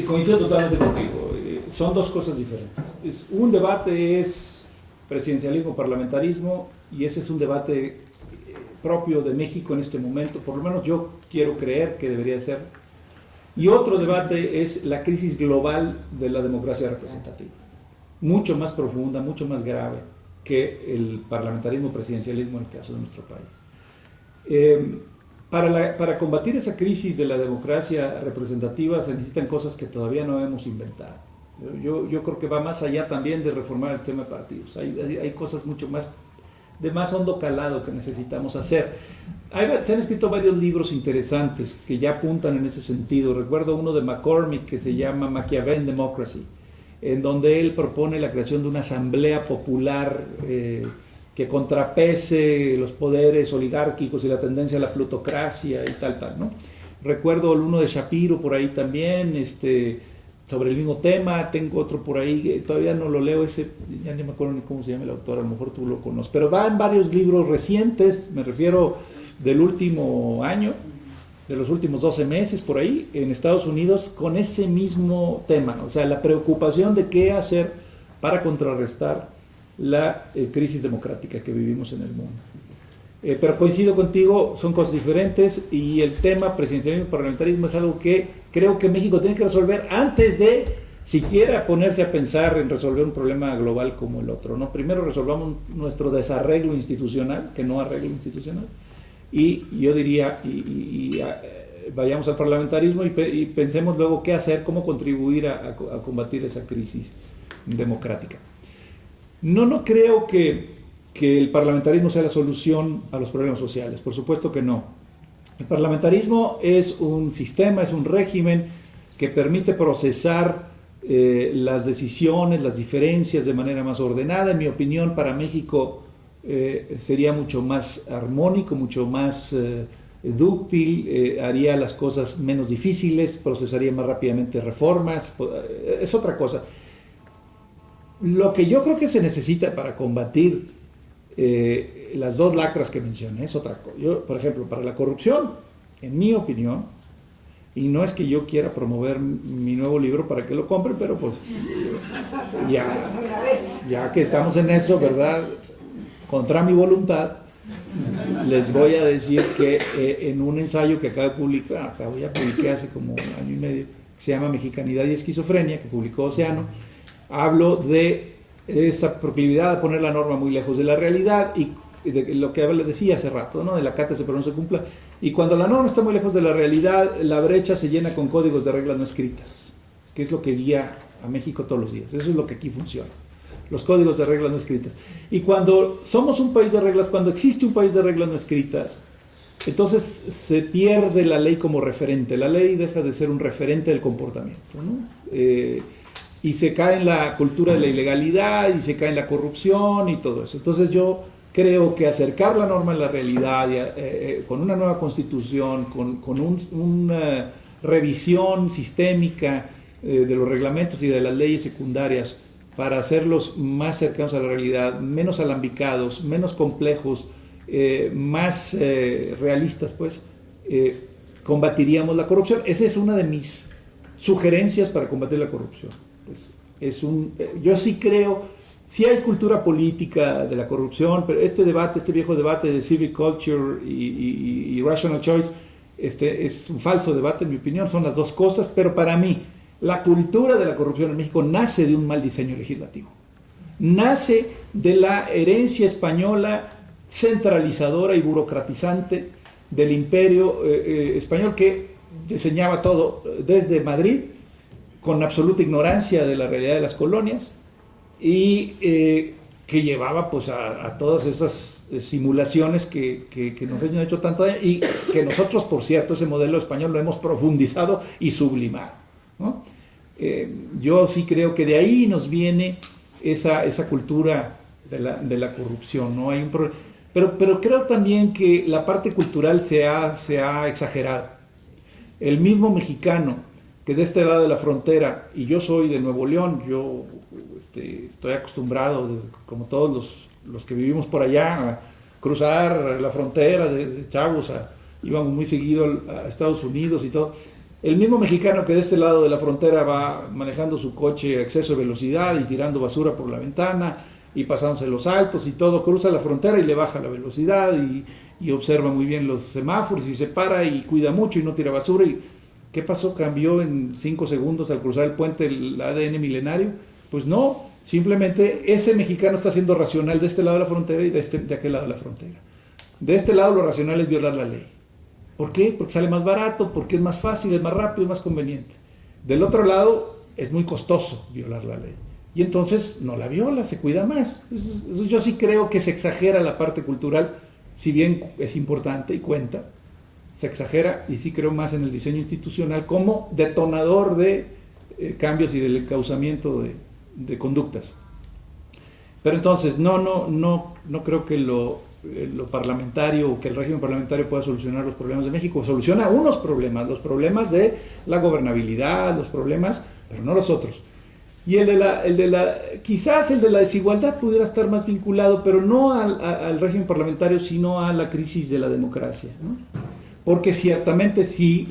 coincido totalmente contigo, son 2 cosas diferentes. Un debate es presidencialismo, parlamentarismo, y ese es un debate propio de México en este momento, por lo menos yo quiero creer que debería ser. Y otro debate es la crisis global de la democracia representativa, mucho más profunda, mucho más grave que el parlamentarismo, presidencialismo en el caso de nuestro país. Para combatir esa crisis de la democracia representativa se necesitan cosas que todavía no hemos inventado. Yo creo que va más allá también de reformar el tema de partidos. Hay cosas mucho más de más hondo calado que necesitamos hacer. Se han escrito varios libros interesantes que ya apuntan en ese sentido. Recuerdo uno de McCormick que se llama Machiavellian Democracy, en donde él propone la creación de una asamblea popular que contrapese los poderes oligárquicos y la tendencia a la plutocracia y tal, ¿no? Recuerdo uno de Shapiro por ahí también, sobre el mismo tema. Tengo otro por ahí, todavía no lo leo, ese, ya ni me acuerdo ni cómo se llama el autor, a lo mejor tú lo conoces, pero va en varios libros recientes, me refiero del último año, de los últimos 12 meses por ahí, en Estados Unidos, con ese mismo tema, o sea, la preocupación de qué hacer para contrarrestar la crisis democrática que vivimos en el mundo. Pero coincido contigo, son cosas diferentes, y el tema presidencialismo y parlamentarismo es algo que creo que México tiene que resolver antes de siquiera ponerse a pensar en resolver un problema global como el otro, ¿no? Primero resolvamos nuestro desarreglo institucional, que no arreglo institucional, y yo diría, vayamos al parlamentarismo y pensemos luego qué hacer, cómo contribuir a combatir esa crisis democrática. No creo que que el parlamentarismo sea la solución a los problemas sociales. Por supuesto que no. El parlamentarismo es un sistema, es un régimen que permite procesar las decisiones, las diferencias de manera más ordenada. En mi opinión, para México sería mucho más armónico, mucho más dúctil, haría las cosas menos difíciles, procesaría más rápidamente reformas, es otra cosa. Lo que yo creo que se necesita para combatir las dos lacras que mencioné es otra cosa. Yo, por ejemplo, para la corrupción, en mi opinión, y no es que yo quiera promover mi nuevo libro para que lo compren, pero pues ya que estamos en eso, ¿verdad? Contra mi voluntad, les voy a decir que en un ensayo que acabo de publicar, publiqué hace como un año y medio, que se llama Mexicanidad y Esquizofrenia, que publicó Océano, hablo de esa proclividad a poner la norma muy lejos de la realidad y de lo que les decía hace rato, ¿no? De la cátese pero no se cumpla. Y cuando la norma está muy lejos de la realidad, la brecha se llena con códigos de reglas no escritas, que es lo que guía a México todos los días. Eso es lo que aquí funciona. Los códigos de reglas no escritas. Y cuando somos un país de reglas, cuando existe un país de reglas no escritas, entonces se pierde la ley como referente. La ley deja de ser un referente del comportamiento, ¿no? Y se cae en la cultura de la ilegalidad y se cae en la corrupción y todo eso. Entonces yo creo que acercar la norma a la realidad, con una nueva constitución, con una revisión sistémica de los reglamentos y de las leyes secundarias para hacerlos más cercanos a la realidad, menos alambicados, menos complejos, más realistas, pues, combatiríamos la corrupción. Esa es una de mis sugerencias para combatir la corrupción. Pues, yo sí creo, sí hay cultura política de la corrupción, pero este viejo debate de civic culture y rational choice, es un falso debate en mi opinión, son las dos cosas, pero para mí la cultura de la corrupción en México nace de un mal diseño legislativo, nace de la herencia española centralizadora y burocratizante del imperio español que diseñaba todo desde Madrid con absoluta ignorancia de la realidad de las colonias y que llevaba pues a todas esas simulaciones que nos han hecho tanto daño y que nosotros, por cierto, ese modelo español lo hemos profundizado y sublimado, ¿no? Yo sí creo que de ahí nos viene esa cultura de la corrupción, ¿no? Hay un pero creo también que la parte cultural se ha exagerado. El mismo mexicano que de este lado de la frontera, y yo soy de Nuevo León, yo estoy acostumbrado, como todos los que vivimos por allá, a cruzar la frontera de chavos, íbamos muy seguido a Estados Unidos y todo. El mismo mexicano que de este lado de la frontera va manejando su coche a exceso de velocidad y tirando basura por la ventana y pasándose los altos y todo, cruza la frontera y le baja la velocidad y observa muy bien los semáforos y se para y cuida mucho y no tira basura. ¿Y qué pasó? ¿Cambió en 5 segundos al cruzar el puente el ADN milenario? Pues no, simplemente ese mexicano está siendo racional de este lado de la frontera y de aquel lado de la frontera. De este lado lo racional es violar la ley. ¿Por qué? Porque sale más barato, porque es más fácil, es más rápido, es más conveniente. Del otro lado es muy costoso violar la ley. Y entonces no la viola, se cuida más. Eso yo sí creo que se exagera la parte cultural, si bien es importante y cuenta, se exagera y sí creo más en el diseño institucional como detonador de cambios y del encauzamiento de conductas. Pero entonces no creo que lo parlamentario, que el régimen parlamentario pueda solucionar los problemas de México. Soluciona unos problemas, los problemas de la gobernabilidad, los problemas, pero no los otros. Y quizás el de la desigualdad pudiera estar más vinculado, pero no al régimen parlamentario, sino a la crisis de la democracia, ¿no? Porque ciertamente si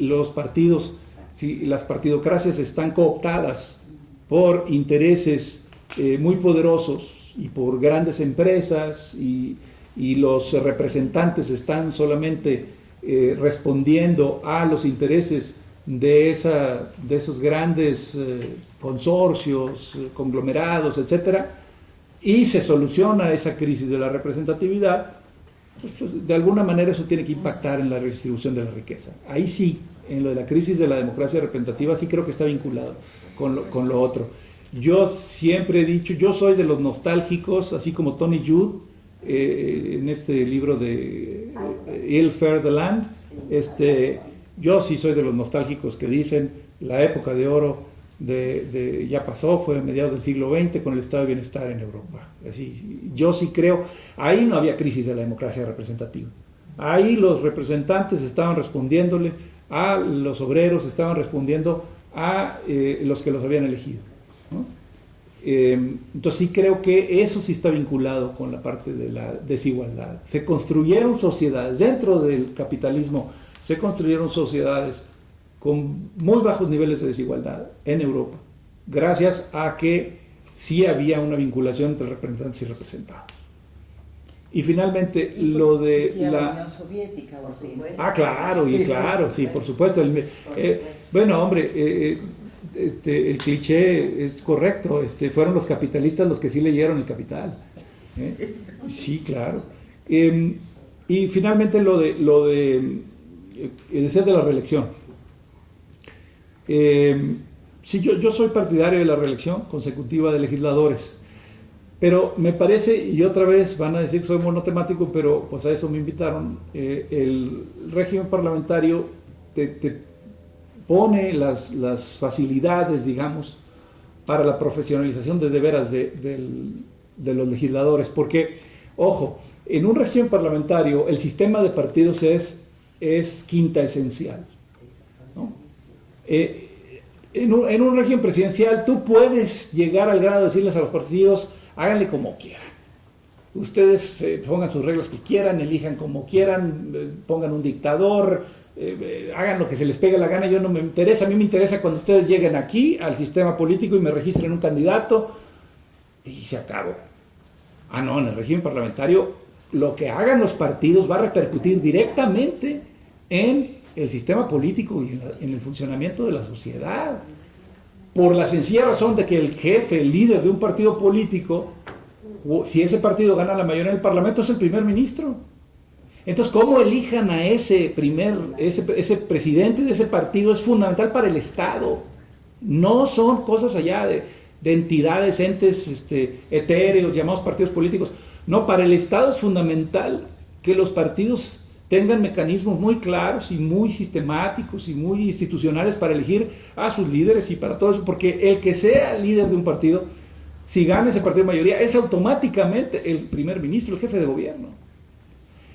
las partidocracias están cooptadas por intereses muy poderosos y por grandes empresas y los representantes están solamente respondiendo a los intereses de esos grandes consorcios, conglomerados, etcétera, y se soluciona esa crisis de la representatividad, pues de alguna manera eso tiene que impactar en la redistribución de la riqueza. Ahí sí, en lo de la crisis de la democracia representativa, sí creo que está vinculado con lo otro. Yo siempre he dicho, yo soy de los nostálgicos, así como Tony Judd, en este libro de Ill Fare the Land, yo sí soy de los nostálgicos que dicen la época de oro ya pasó, fue a mediados del siglo XX con el estado de bienestar en Europa. Así, yo sí creo, ahí no había crisis de la democracia representativa. Ahí los representantes estaban respondiéndole a los obreros, estaban respondiendo a los que los habían elegido, ¿no? Entonces sí creo que eso sí está vinculado con la parte de la desigualdad. Se construyeron sociedades, dentro del capitalismo, se construyeron sociedades con muy bajos niveles de desigualdad en Europa, gracias a que sí había una vinculación entre representantes y representados. Y finalmente, lo de la Unión Soviética, por supuesto. claro, y claro, sí, por supuesto. Bueno, hombre, el cliché es correcto. Fueron los capitalistas los que sí leyeron El Capital. Sí, claro. Y finalmente lo de ser de la reelección. Sí, yo soy partidario de la reelección consecutiva de legisladores. Pero me parece, y otra vez van a decir que soy monotemático, pero pues a eso me invitaron, el régimen parlamentario te pone las facilidades, digamos, para la profesionalización de veras de los legisladores. Porque, ojo, en un régimen parlamentario el sistema de partidos es quinta esencial, ¿no? En un régimen presidencial tú puedes llegar al grado de decirles a los partidos: háganle como quieran. Ustedes pongan sus reglas que quieran, elijan como quieran, pongan un dictador, hagan lo que se les pegue la gana. Yo no me interesa, a mí me interesa cuando ustedes lleguen aquí al sistema político y me registren un candidato y se acabó. No, en el régimen parlamentario lo que hagan los partidos va a repercutir directamente en el sistema político y en el funcionamiento de la sociedad. Por la sencilla razón de que el jefe, el líder de un partido político, si ese partido gana la mayoría del Parlamento, es el primer ministro. Entonces, cómo elijan a ese presidente de ese partido es fundamental para el Estado. No son cosas allá de entidades, entes etéreos, llamados partidos políticos. No, para el Estado es fundamental que los partidos tengan mecanismos muy claros y muy sistemáticos y muy institucionales para elegir a sus líderes y para todo eso, porque el que sea líder de un partido, si gana ese partido de mayoría, es automáticamente el primer ministro, el jefe de gobierno.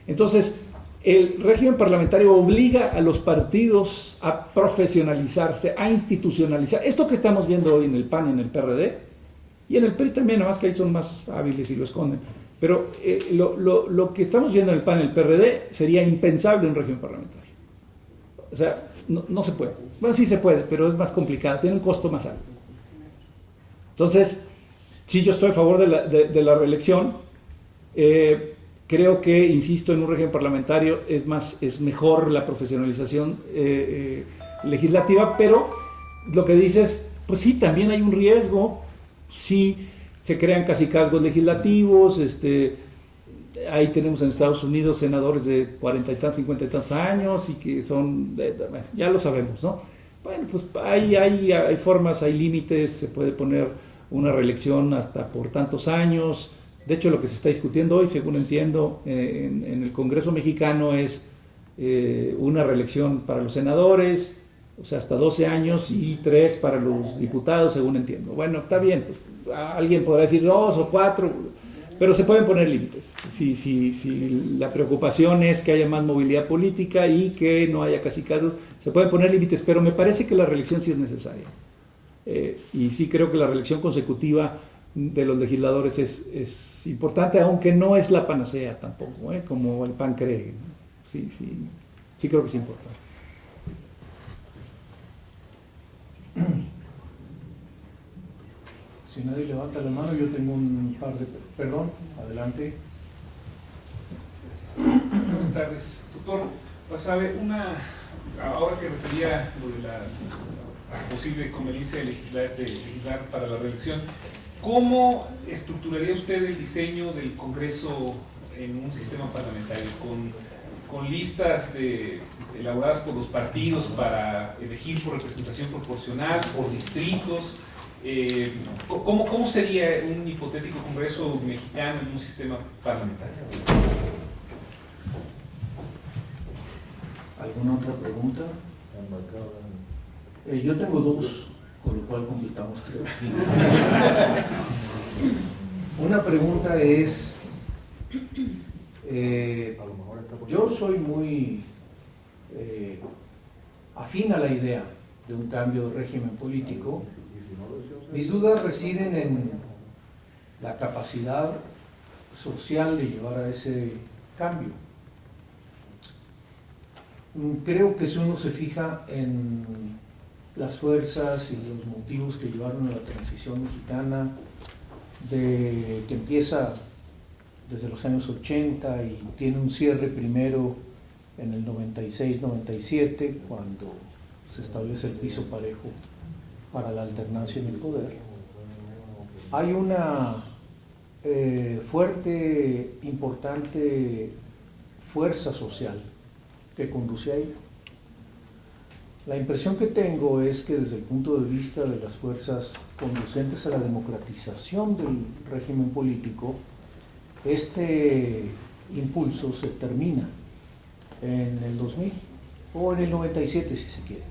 Entonces, el régimen parlamentario obliga a los partidos a profesionalizarse, a institucionalizar. Esto que estamos viendo hoy en el PAN, en el PRD, y en el PRI también, nada más que ahí son más hábiles y lo esconden. Pero lo que estamos viendo en el PAN, en el PRD, sería impensable en un régimen parlamentario. O sea, no se puede. Bueno, sí se puede, pero es más complicado, tiene un costo más alto. Entonces, sí, yo estoy a favor de la reelección. Creo que, insisto, en un régimen parlamentario es mejor la profesionalización legislativa, pero lo que dices, pues sí, también hay un riesgo, sí. Se crean cacicazgos legislativos, ahí tenemos en Estados Unidos senadores de 40 y tantos, 50 y tantos años, y que son, bueno, ya lo sabemos, ¿no? Bueno, pues hay formas, hay límites, se puede poner una reelección hasta por tantos años. De hecho, lo que se está discutiendo hoy, según entiendo, en el Congreso mexicano es una reelección para los senadores, o sea, hasta 12 años, y 3 para los diputados, según entiendo. Bueno, está bien, pues, alguien podrá decir 2 o 4, pero se pueden poner límites. Si la preocupación es que haya más movilidad política y que no haya cacicazgos, se pueden poner límites, pero me parece que la reelección sí es necesaria. Y sí creo que la reelección consecutiva de los legisladores es importante, aunque no es la panacea tampoco, como el PAN cree, ¿no? Sí creo que es importante. Si nadie levanta la mano, yo tengo un par de... Perdón, adelante. Buenas tardes, doctor Basabe. Ahora que refería lo de la posible conveniencia de legislar para la reelección, ¿cómo estructuraría usted el diseño del Congreso en un sistema parlamentario? ¿Con listas elaboradas por los partidos para elegir por representación proporcional, por distritos? ¿Cómo sería un hipotético Congreso mexicano en un sistema parlamentario? ¿Alguna otra pregunta? Yo tengo dos, con lo cual completamos tres. Una pregunta es, yo soy muy afín a la idea de un cambio de régimen político. Mis dudas residen en la capacidad social de llevar a ese cambio. Creo que si uno se fija en las fuerzas y los motivos que llevaron a la transición mexicana, que empieza desde los años 80 y tiene un cierre primero en el 96-97, cuando se establece el piso parejo para la alternancia en el poder, hay una fuerte, importante fuerza social que conduce a ello. La impresión que tengo es que desde el punto de vista de las fuerzas conducentes a la democratización del régimen político, este impulso se termina en el 2000 o en el 97 si se quiere.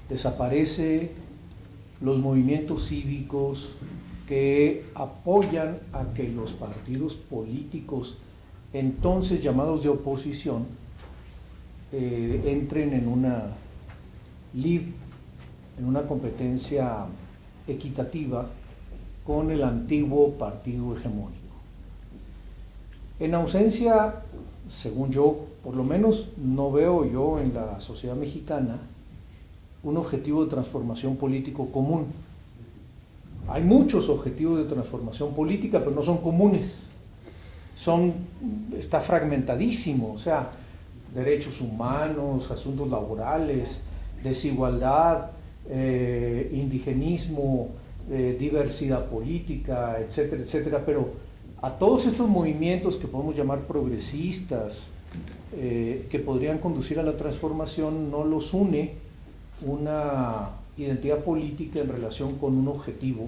Desaparece los movimientos cívicos que apoyan a que los partidos políticos entonces llamados de oposición entren en una lid, en una competencia equitativa con el antiguo partido hegemónico. En ausencia, según yo, por lo menos no veo yo en la sociedad mexicana un objetivo de transformación político común. Hay muchos objetivos de transformación política, pero no son comunes. Está fragmentadísimo, o sea, derechos humanos, asuntos laborales, desigualdad, indigenismo, diversidad política, etcétera, etcétera, pero a todos estos movimientos que podemos llamar progresistas, que podrían conducir a la transformación, no los une una identidad política en relación con un objetivo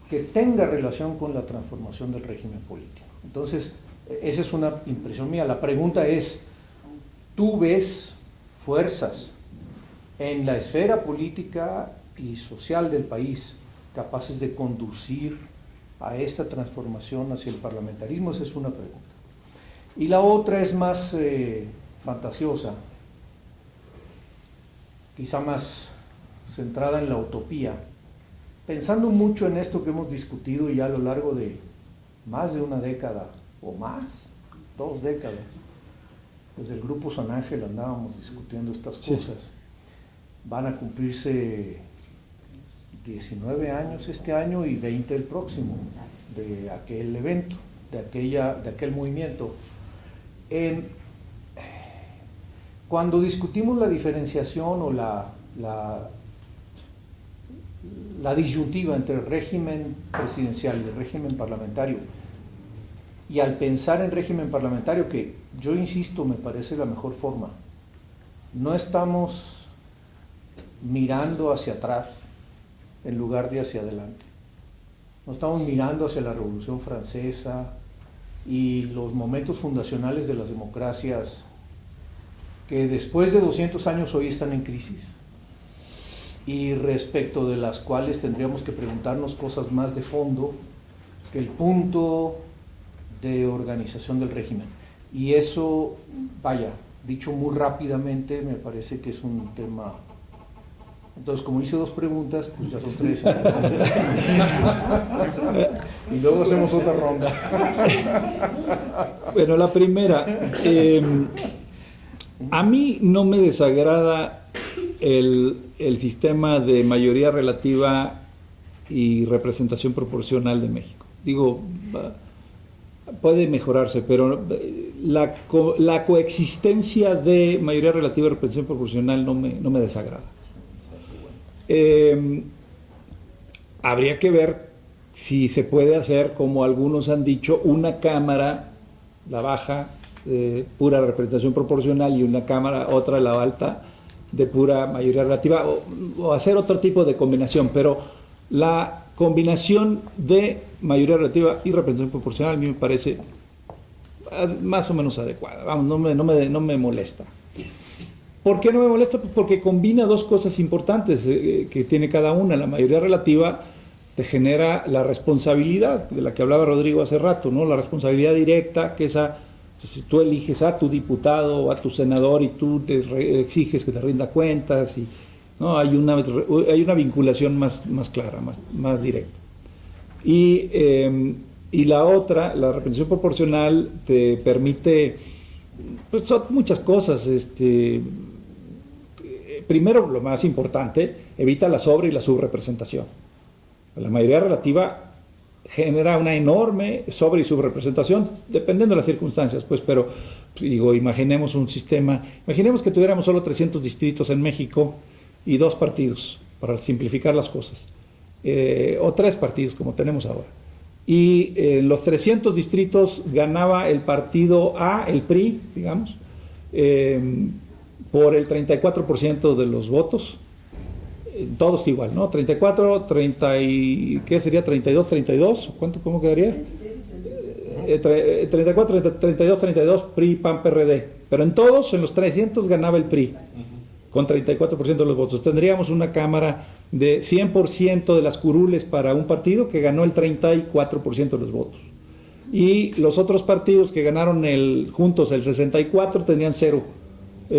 que tenga relación con la transformación del régimen político. Entonces, esa es una impresión mía. La pregunta es, ¿tú ves fuerzas en la esfera política y social del país capaces de conducir a esta transformación hacia el parlamentarismo? Esa es una pregunta. Y la otra es más fantasiosa, quizá más centrada en la utopía, pensando mucho en esto que hemos discutido ya a lo largo de más de una década o más, 2 décadas. Desde el Grupo San Ángel andábamos discutiendo estas cosas. Van a cumplirse 19 años este año y 20 el próximo de aquel evento, de aquel movimiento. Cuando discutimos la diferenciación o la disyuntiva entre el régimen presidencial y el régimen parlamentario, y al pensar en régimen parlamentario, que yo insisto, me parece la mejor forma, no estamos mirando hacia atrás en lugar de hacia adelante. No estamos mirando hacia la Revolución Francesa y los momentos fundacionales de las democracias que después de 200 años hoy están en crisis y respecto de las cuales tendríamos que preguntarnos cosas más de fondo que el punto de organización del régimen. Y eso, vaya, dicho muy rápidamente, me parece que es un tema. Entonces, como hice 2 preguntas, pues ya son 3. Y luego hacemos otra ronda. Bueno, la primera, a mí no me desagrada el sistema de mayoría relativa y representación proporcional de México. Digo, puede mejorarse, pero la coexistencia de mayoría relativa y representación proporcional no me desagrada. Habría que ver si se puede hacer, como algunos han dicho, una cámara, la baja, de pura representación proporcional, y una cámara, otra, la alta, de pura mayoría relativa, o hacer otro tipo de combinación, pero La combinación de mayoría relativa y representación proporcional a mí me parece más o menos adecuada. Vamos, no me molesta. ¿Por qué no me molesta? Pues porque combina dos cosas importantes que tiene cada una. La mayoría relativa te genera la responsabilidad de la que hablaba Rodrigo hace rato, ¿no? La responsabilidad directa, que si tú eliges a tu diputado o a tu senador y tú te exiges que te rinda cuentas, y ¿no? Hay una vinculación más clara, más directa. Y la otra, la representación proporcional, te permite, pues son muchas cosas. Primero, lo más importante, evita la sobre y la subrepresentación. La mayoría relativa genera una enorme sobre y subrepresentación, dependiendo de las circunstancias, pues, pero digo, imaginemos un sistema, imaginemos que tuviéramos solo 300 distritos en México y 2 partidos, para simplificar las cosas, o 3 partidos como tenemos ahora. Y en los 300 distritos ganaba el partido A, el PRI, digamos, por el 34% de los votos. Todos igual, ¿no? 34, 30 y... ¿qué sería? 32, 32. ¿Cuánto? ¿Cómo quedaría? 34, 32, 32, PRI, PAN, PRD. Pero en todos, en los 300 ganaba el PRI, con 34% de los votos. Tendríamos una cámara de 100% de las curules para un partido que ganó el 34% de los votos. Y los otros partidos que ganaron juntos el 64 tenían 0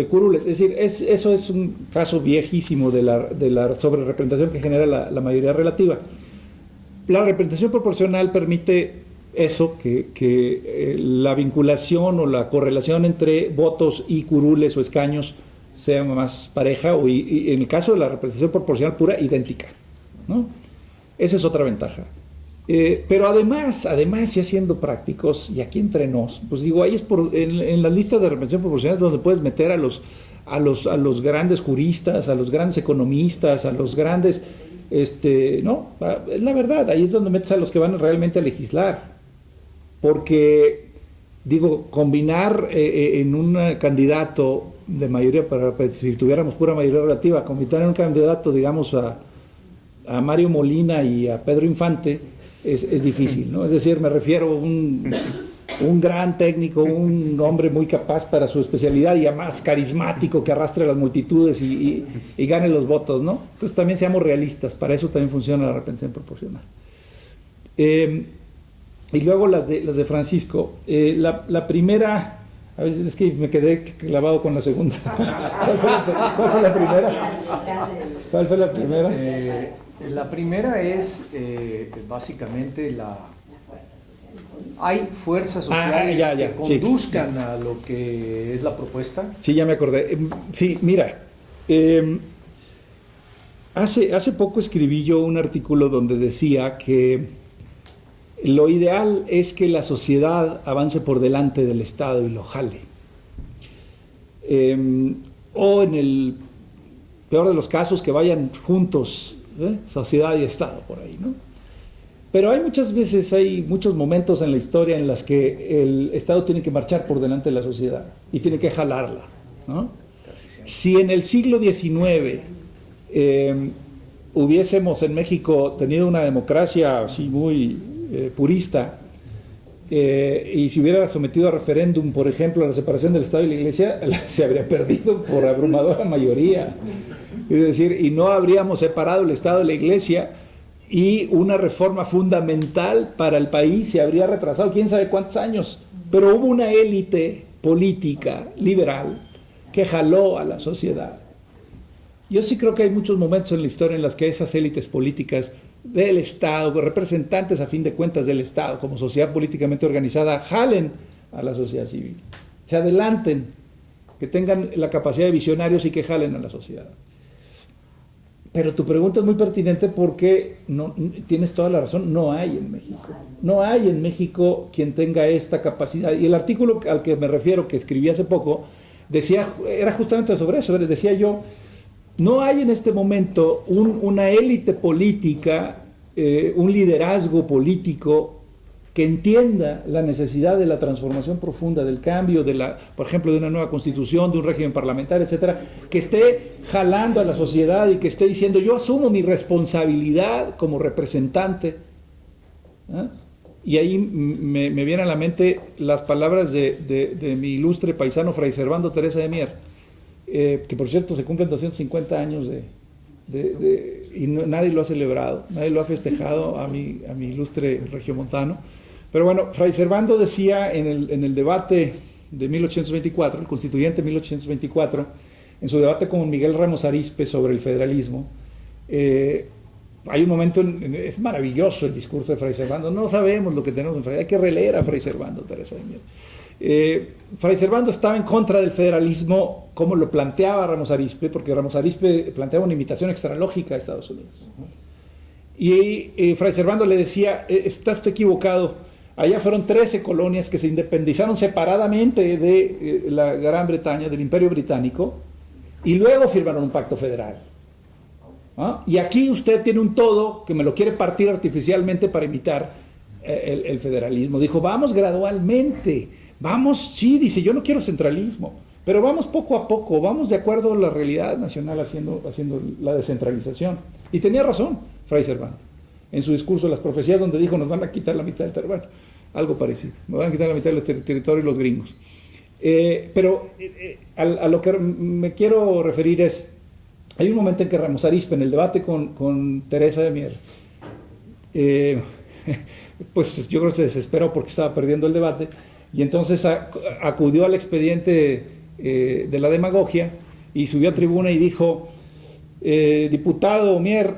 curules. Es decir, eso es un caso viejísimo de la sobrerepresentación que genera la mayoría relativa. La representación proporcional permite eso, que la vinculación o la correlación entre votos y curules o escaños sea más pareja, y en el caso de la representación proporcional pura, idéntica, ¿no? Esa es otra ventaja. Pero además, ya siendo prácticos, y aquí entre nos, pues digo, ahí es en la lista de representación proporcional donde puedes meter a los grandes juristas, a los grandes economistas, a los grandes, ¿no? Es la verdad, ahí es donde metes a los que van realmente a legislar. Porque, digo, combinar en un candidato de mayoría, si tuviéramos pura mayoría relativa, combinar en un candidato, digamos, a Mario Molina y a Pedro Infante, es difícil, ¿no? Es decir, me refiero a un gran técnico, un hombre muy capaz para su especialidad y además carismático, que arrastre a las multitudes y gane los votos, ¿no? Entonces también seamos realistas, para eso también funciona la representación proporcional. Y luego las de Francisco. La primera, a ver, es que me quedé clavado con la segunda. ¿Cuál fue la primera? ¿Cuál fue la primera? La primera es básicamente hay fuerzas sociales que conduzcan a lo que es la propuesta. Sí, ya me acordé. Sí, mira, hace poco escribí yo un artículo donde decía que lo ideal es que la sociedad avance por delante del Estado y lo jale. O en el peor de los casos, que vayan juntos, sociedad y Estado, por ahí, ¿no? Pero hay muchos momentos en la historia en los que el Estado tiene que marchar por delante de la sociedad y tiene que jalarla, ¿no? Si en el siglo XIX hubiésemos en México tenido una democracia así muy purista, y si hubiera sometido a referéndum, por ejemplo, a la separación del Estado y la Iglesia, se habría perdido por abrumadora mayoría. Es decir, y no habríamos separado el Estado de la Iglesia, y una reforma fundamental para el país se habría retrasado quién sabe cuántos años. Pero hubo una élite política liberal que jaló a la sociedad. Yo sí creo que hay muchos momentos en la historia en los que esas élites políticas del Estado, representantes a fin de cuentas del Estado como sociedad políticamente organizada, jalen a la sociedad civil, se adelanten, que tengan la capacidad de visionarios y que jalen a la sociedad. Pero tu pregunta es muy pertinente porque tienes toda la razón, no hay en México. No hay en México quien tenga esta capacidad. Y el artículo al que me refiero, que escribí hace poco, era justamente sobre eso. Decía yo, no hay en este momento una élite política, un liderazgo político que entienda la necesidad de la transformación profunda, del cambio, por ejemplo, de una nueva constitución, de un régimen parlamentario, etcétera, que esté jalando a la sociedad y que esté diciendo, yo asumo mi responsabilidad como representante. ¿Ah? Y ahí me vienen a la mente las palabras de mi ilustre paisano Fray Servando Teresa de Mier, que por cierto se cumplen 250 años y nadie lo ha celebrado, nadie lo ha festejado a mi ilustre regiomontano. Pero bueno, Fray Servando decía en el debate de 1824, el constituyente 1824, en su debate con Miguel Ramos Arizpe sobre el federalismo, hay un momento, es maravilloso el discurso de Fray Servando, no sabemos lo que tenemos en Fray, hay que releer a Fray Servando, Teresa de Mier. Fray Servando estaba en contra del federalismo como lo planteaba Ramos Arizpe, porque Ramos Arizpe planteaba una imitación extralógica a Estados Unidos. Y Fray Servando le decía, está usted equivocado, allá fueron 13 colonias que se independizaron separadamente de la Gran Bretaña, del Imperio Británico, y luego firmaron un pacto federal. ¿Ah? Y aquí usted tiene un todo que me lo quiere partir artificialmente para imitar el federalismo. Dijo, vamos gradualmente, vamos, sí, dice, yo no quiero centralismo, pero vamos poco a poco, vamos de acuerdo a la realidad nacional haciendo la descentralización. Y tenía razón Fray Servando en su discurso de las profecías, donde dijo, nos van a quitar la mitad del territorio, bueno, algo parecido, nos van a quitar la mitad del territorio los gringos. Pero a lo que me quiero referir es, hay un momento en que Ramos Arizpe, en el debate con Teresa de Mier, pues yo creo que se desesperó porque estaba perdiendo el debate, y entonces acudió al expediente de la demagogia y subió a tribuna y dijo, diputado Mier,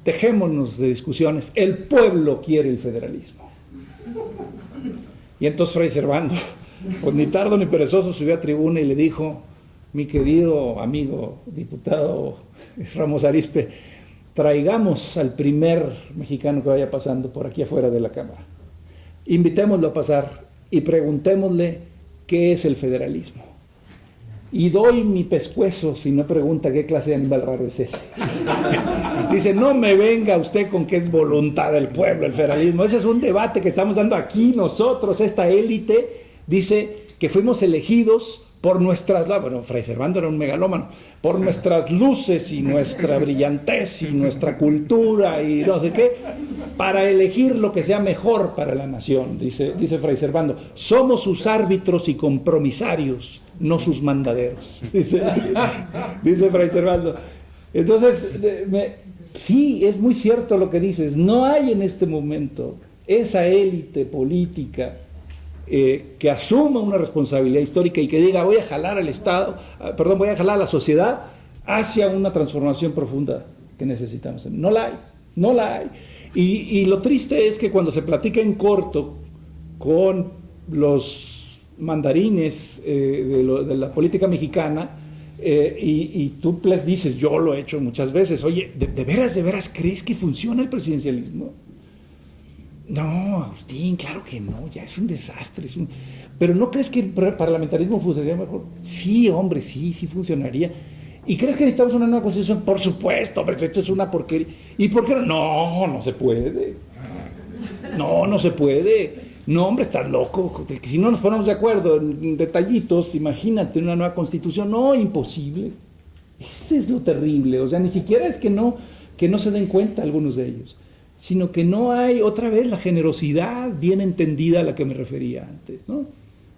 dejémonos de discusiones, el pueblo quiere el federalismo. Y entonces Fray Servando, pues ni tardo ni perezoso, subió a tribuna y le dijo, mi querido amigo diputado Ramos Arizpe, traigamos al primer mexicano que vaya pasando por aquí afuera de la Cámara, invitémoslo a pasar y preguntémosle qué es el federalismo. Y doy mi pescuezo si no pregunta qué clase de animal raro es ese. Dice, no me venga usted con que es voluntad del pueblo el federalismo. Ese es un debate que estamos dando aquí nosotros, esta élite. Dice que fuimos elegidos por nuestras, bueno, Fray Servando era un megalómano, por nuestras luces y nuestra brillantez y nuestra cultura y no sé qué, para elegir lo que sea mejor para la nación, dice Fray Servando. Somos sus árbitros y compromisarios, no sus mandaderos, dice Fray Servando. Entonces, sí, es muy cierto lo que dices, no hay en este momento esa élite política que asuma una responsabilidad histórica y que diga, voy a jalar al Estado, voy a jalar a la sociedad hacia una transformación profunda que necesitamos. No la hay. Y lo triste es que cuando se platica en corto con los mandarines de la política mexicana, y tú les dices, yo lo he hecho muchas veces, oye, ¿de veras crees que funciona el presidencialismo? No, Agustín, claro que no, ya es un desastre. Pero ¿no crees que el parlamentarismo funcionaría mejor? Sí, hombre, sí funcionaría. ¿Y crees que necesitamos una nueva constitución? Por supuesto, pero esto es una porquería. ¿Y por qué no? No se puede. No se puede. No, hombre, estás loco. Si no nos ponemos de acuerdo en detallitos, imagínate una nueva constitución. No, imposible. Ese es lo terrible. O sea, ni siquiera es que no se den cuenta algunos de ellos, sino que no hay, otra vez, la generosidad bien entendida a la que me refería antes, ¿no?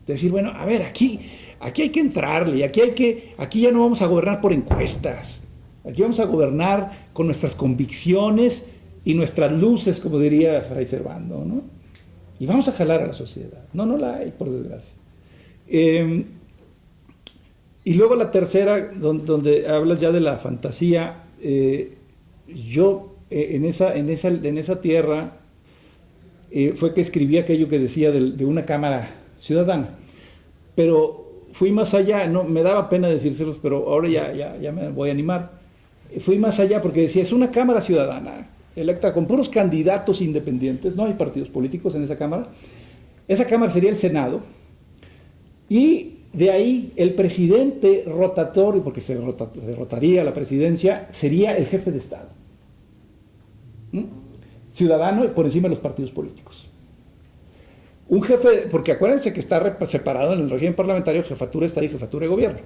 De decir, bueno, a ver, aquí hay que entrarle, aquí ya no vamos a gobernar por encuestas, aquí vamos a gobernar con nuestras convicciones y nuestras luces, como diría Fray Servando, ¿no? Y vamos a jalar a la sociedad. No la hay, por desgracia. Y luego la tercera, donde hablas ya de la fantasía, yo... En esa tierra fue que escribí aquello que decía de una cámara ciudadana, pero fui más allá, no me daba pena decírselos, pero ahora ya me voy a animar. Fui más allá porque decía, es una cámara ciudadana electa con puros candidatos independientes, no hay partidos políticos en esa cámara sería el Senado, y de ahí el presidente rotatorio, porque se rotaría la presidencia, sería el jefe de Estado. Ciudadano por encima de los partidos políticos. un jefe, porque acuérdense que está separado en el régimen parlamentario jefatura de Estado y jefatura de gobierno.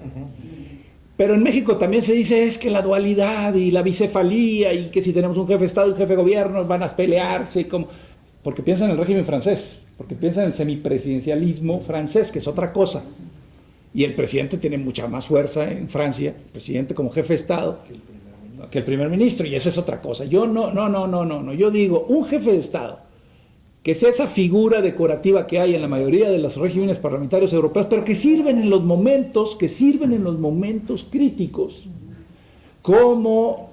Pero en México también se dice es que la dualidad y la bicefalía y que si tenemos un jefe de Estado y un jefe de gobierno van a pelearse, porque piensan en el régimen francés, porque piensan en el semipresidencialismo francés, que es otra cosa. Y el presidente tiene mucha más fuerza en Francia, el presidente como jefe de Estado, que el primer ministro, y eso es otra cosa. Yo no, yo digo, un jefe de Estado, que es esa figura decorativa que hay en la mayoría de los regímenes parlamentarios europeos, pero que sirven en los momentos críticos, como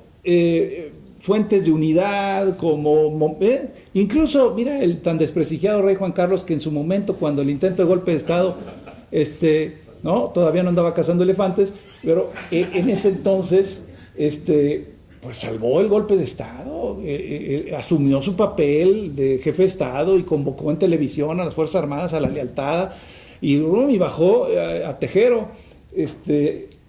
fuentes de unidad, incluso, mira, el tan desprestigiado rey Juan Carlos, que en su momento, cuando el intento de golpe de Estado, ¿no? Todavía no andaba cazando elefantes, pero en ese entonces, pues salvó el golpe de Estado, asumió su papel de jefe de Estado y convocó en televisión a las Fuerzas Armadas a la lealtad y bajó a Tejero.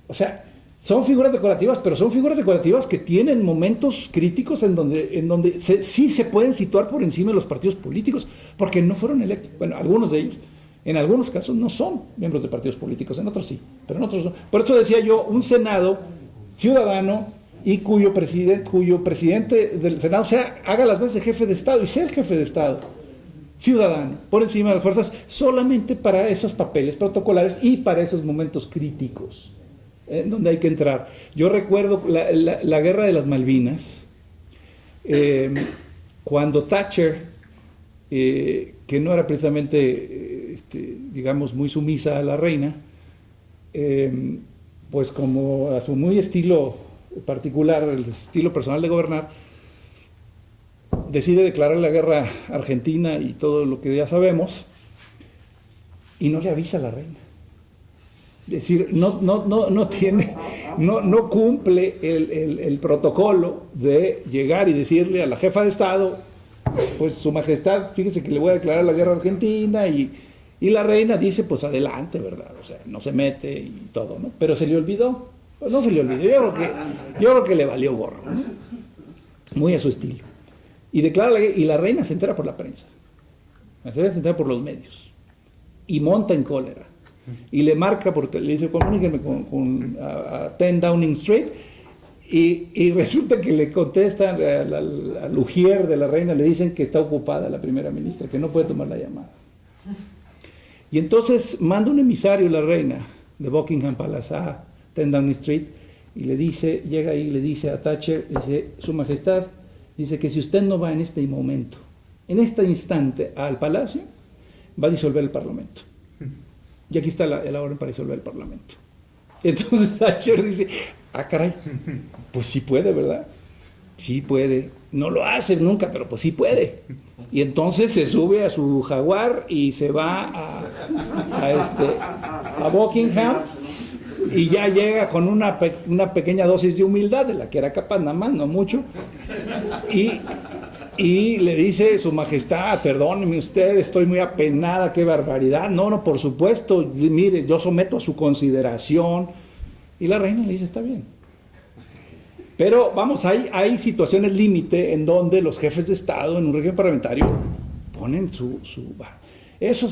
O sea, son figuras decorativas, pero son figuras decorativas que tienen momentos críticos en donde sí se pueden situar por encima de los partidos políticos, porque no fueron electos. Bueno, algunos de ellos, en algunos casos no son miembros de partidos políticos, en otros sí, pero en otros no. Por eso decía yo, un Senado ciudadano y cuyo presidente del Senado haga las veces de jefe de Estado y sea el jefe de Estado ciudadano, por encima de las fuerzas, solamente para esos papeles protocolares y para esos momentos críticos donde hay que entrar. Yo recuerdo la guerra de las Malvinas, cuando Thatcher, que no era precisamente, digamos, muy sumisa a la reina, pues como a su muy estilo particular, el estilo personal de gobernar, decide declarar la guerra a Argentina y todo lo que ya sabemos, y no le avisa a la reina. Es decir, no cumple el protocolo de llegar y decirle a la jefa de Estado, pues su majestad, fíjese que le voy a declarar la guerra a Argentina, y la reina dice, pues adelante, ¿verdad? O sea, no se mete y todo, ¿no? Pero se le olvidó. Pues no se le olvidó, yo creo que le valió gorro, ¿no? Muy a su estilo. Y declara la guerra, y la reina se entera por la prensa, se entera por los medios, y monta en cólera, y le marca, le dice, comuníquenme a 10 Downing Street, y resulta que le contestan al ujier de la reina, le dicen que está ocupada la primera ministra, que no puede tomar la llamada. Y entonces manda un emisario la reina de Buckingham Palace a 10 Downing Street, y le dice, llega ahí y le dice a Thatcher, dice, su majestad, dice que si usted no va en este momento, en este instante al palacio, va a disolver el parlamento. Y aquí está la orden para disolver el parlamento. Entonces Thatcher dice, caray, pues sí puede, ¿verdad? Sí puede. No lo hace nunca, pero pues sí puede. Y entonces se sube a su jaguar y se va a Buckingham, y ya llega con una pequeña dosis de humildad, de la que era capaz, nada más, no mucho, y le dice, su majestad, perdóneme usted, estoy muy apenada, qué barbaridad. No, por supuesto, mire, yo someto a su consideración. Y la reina le dice, está bien. Pero vamos, hay situaciones límite en donde los jefes de Estado en un régimen parlamentario ponen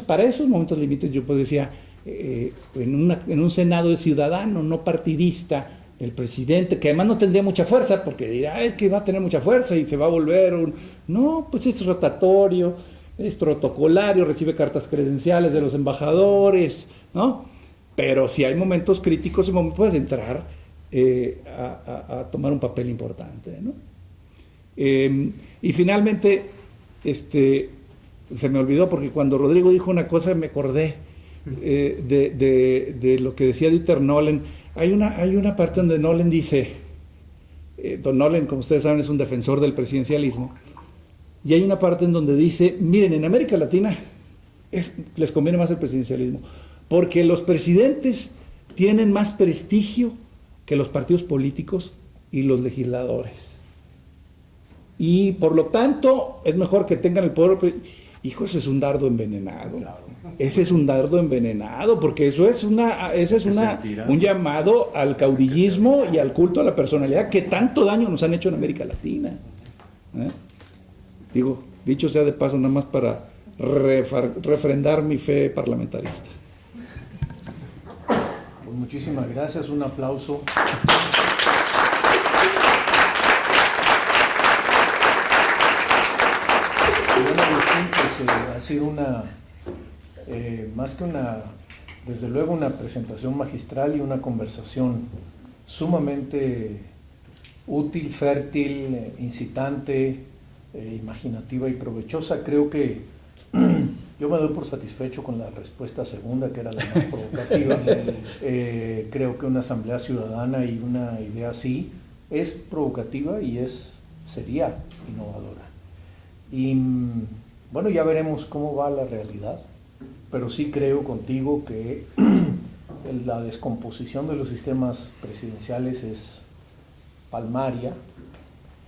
para esos momentos límites. Yo pues decía, en un Senado de ciudadano, no partidista, el presidente, que además no tendría mucha fuerza, porque dirá, es que va a tener mucha fuerza y se va a volver no, pues es rotatorio, es protocolario, recibe cartas credenciales de los embajadores, ¿no? Pero si hay momentos críticos, puedes entrar a tomar un papel importante, ¿no? Y finalmente, se me olvidó, porque cuando Rodrigo dijo una cosa me acordé de lo que decía Dieter Nolen. Hay una parte donde Nolen dice, don Nolen, como ustedes saben, es un defensor del presidencialismo, y hay una parte en donde dice, miren, en América Latina les conviene más el presidencialismo, porque los presidentes tienen más prestigio que los partidos políticos y los legisladores, y por lo tanto es mejor que tengan el poder. Hijo, ese es un dardo envenenado. Ese es un dardo envenenado, porque ese es un llamado al caudillismo y al culto a la personalidad que tanto daño nos han hecho en América Latina. Digo, dicho sea de paso, nada más para refrendar mi fe parlamentarista. Pues muchísimas gracias, un aplauso. Bueno, pues, ha sido más que desde luego una presentación magistral y una conversación sumamente útil, fértil, incitante, imaginativa y provechosa. Creo que yo me doy por satisfecho con la respuesta segunda, que era la más provocativa. Creo que una asamblea ciudadana y una idea así es provocativa y sería innovadora. Y bueno, ya veremos cómo va la realidad, pero sí creo contigo que la descomposición de los sistemas presidenciales es palmaria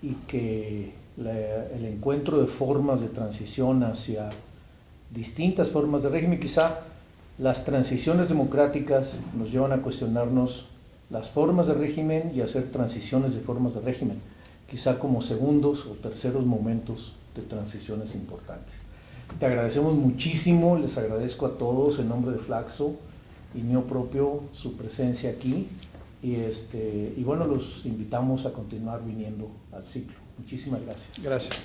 y que el encuentro de formas de transición hacia distintas formas de régimen, quizá las transiciones democráticas nos llevan a cuestionarnos las formas de régimen y hacer transiciones de formas de régimen, quizá como segundos o terceros momentos de transiciones importantes. Te agradecemos muchísimo, les agradezco a todos en nombre de Flaxo y mío propio su presencia aquí y bueno, los invitamos a continuar viniendo al ciclo. Muchísimas gracias. Gracias.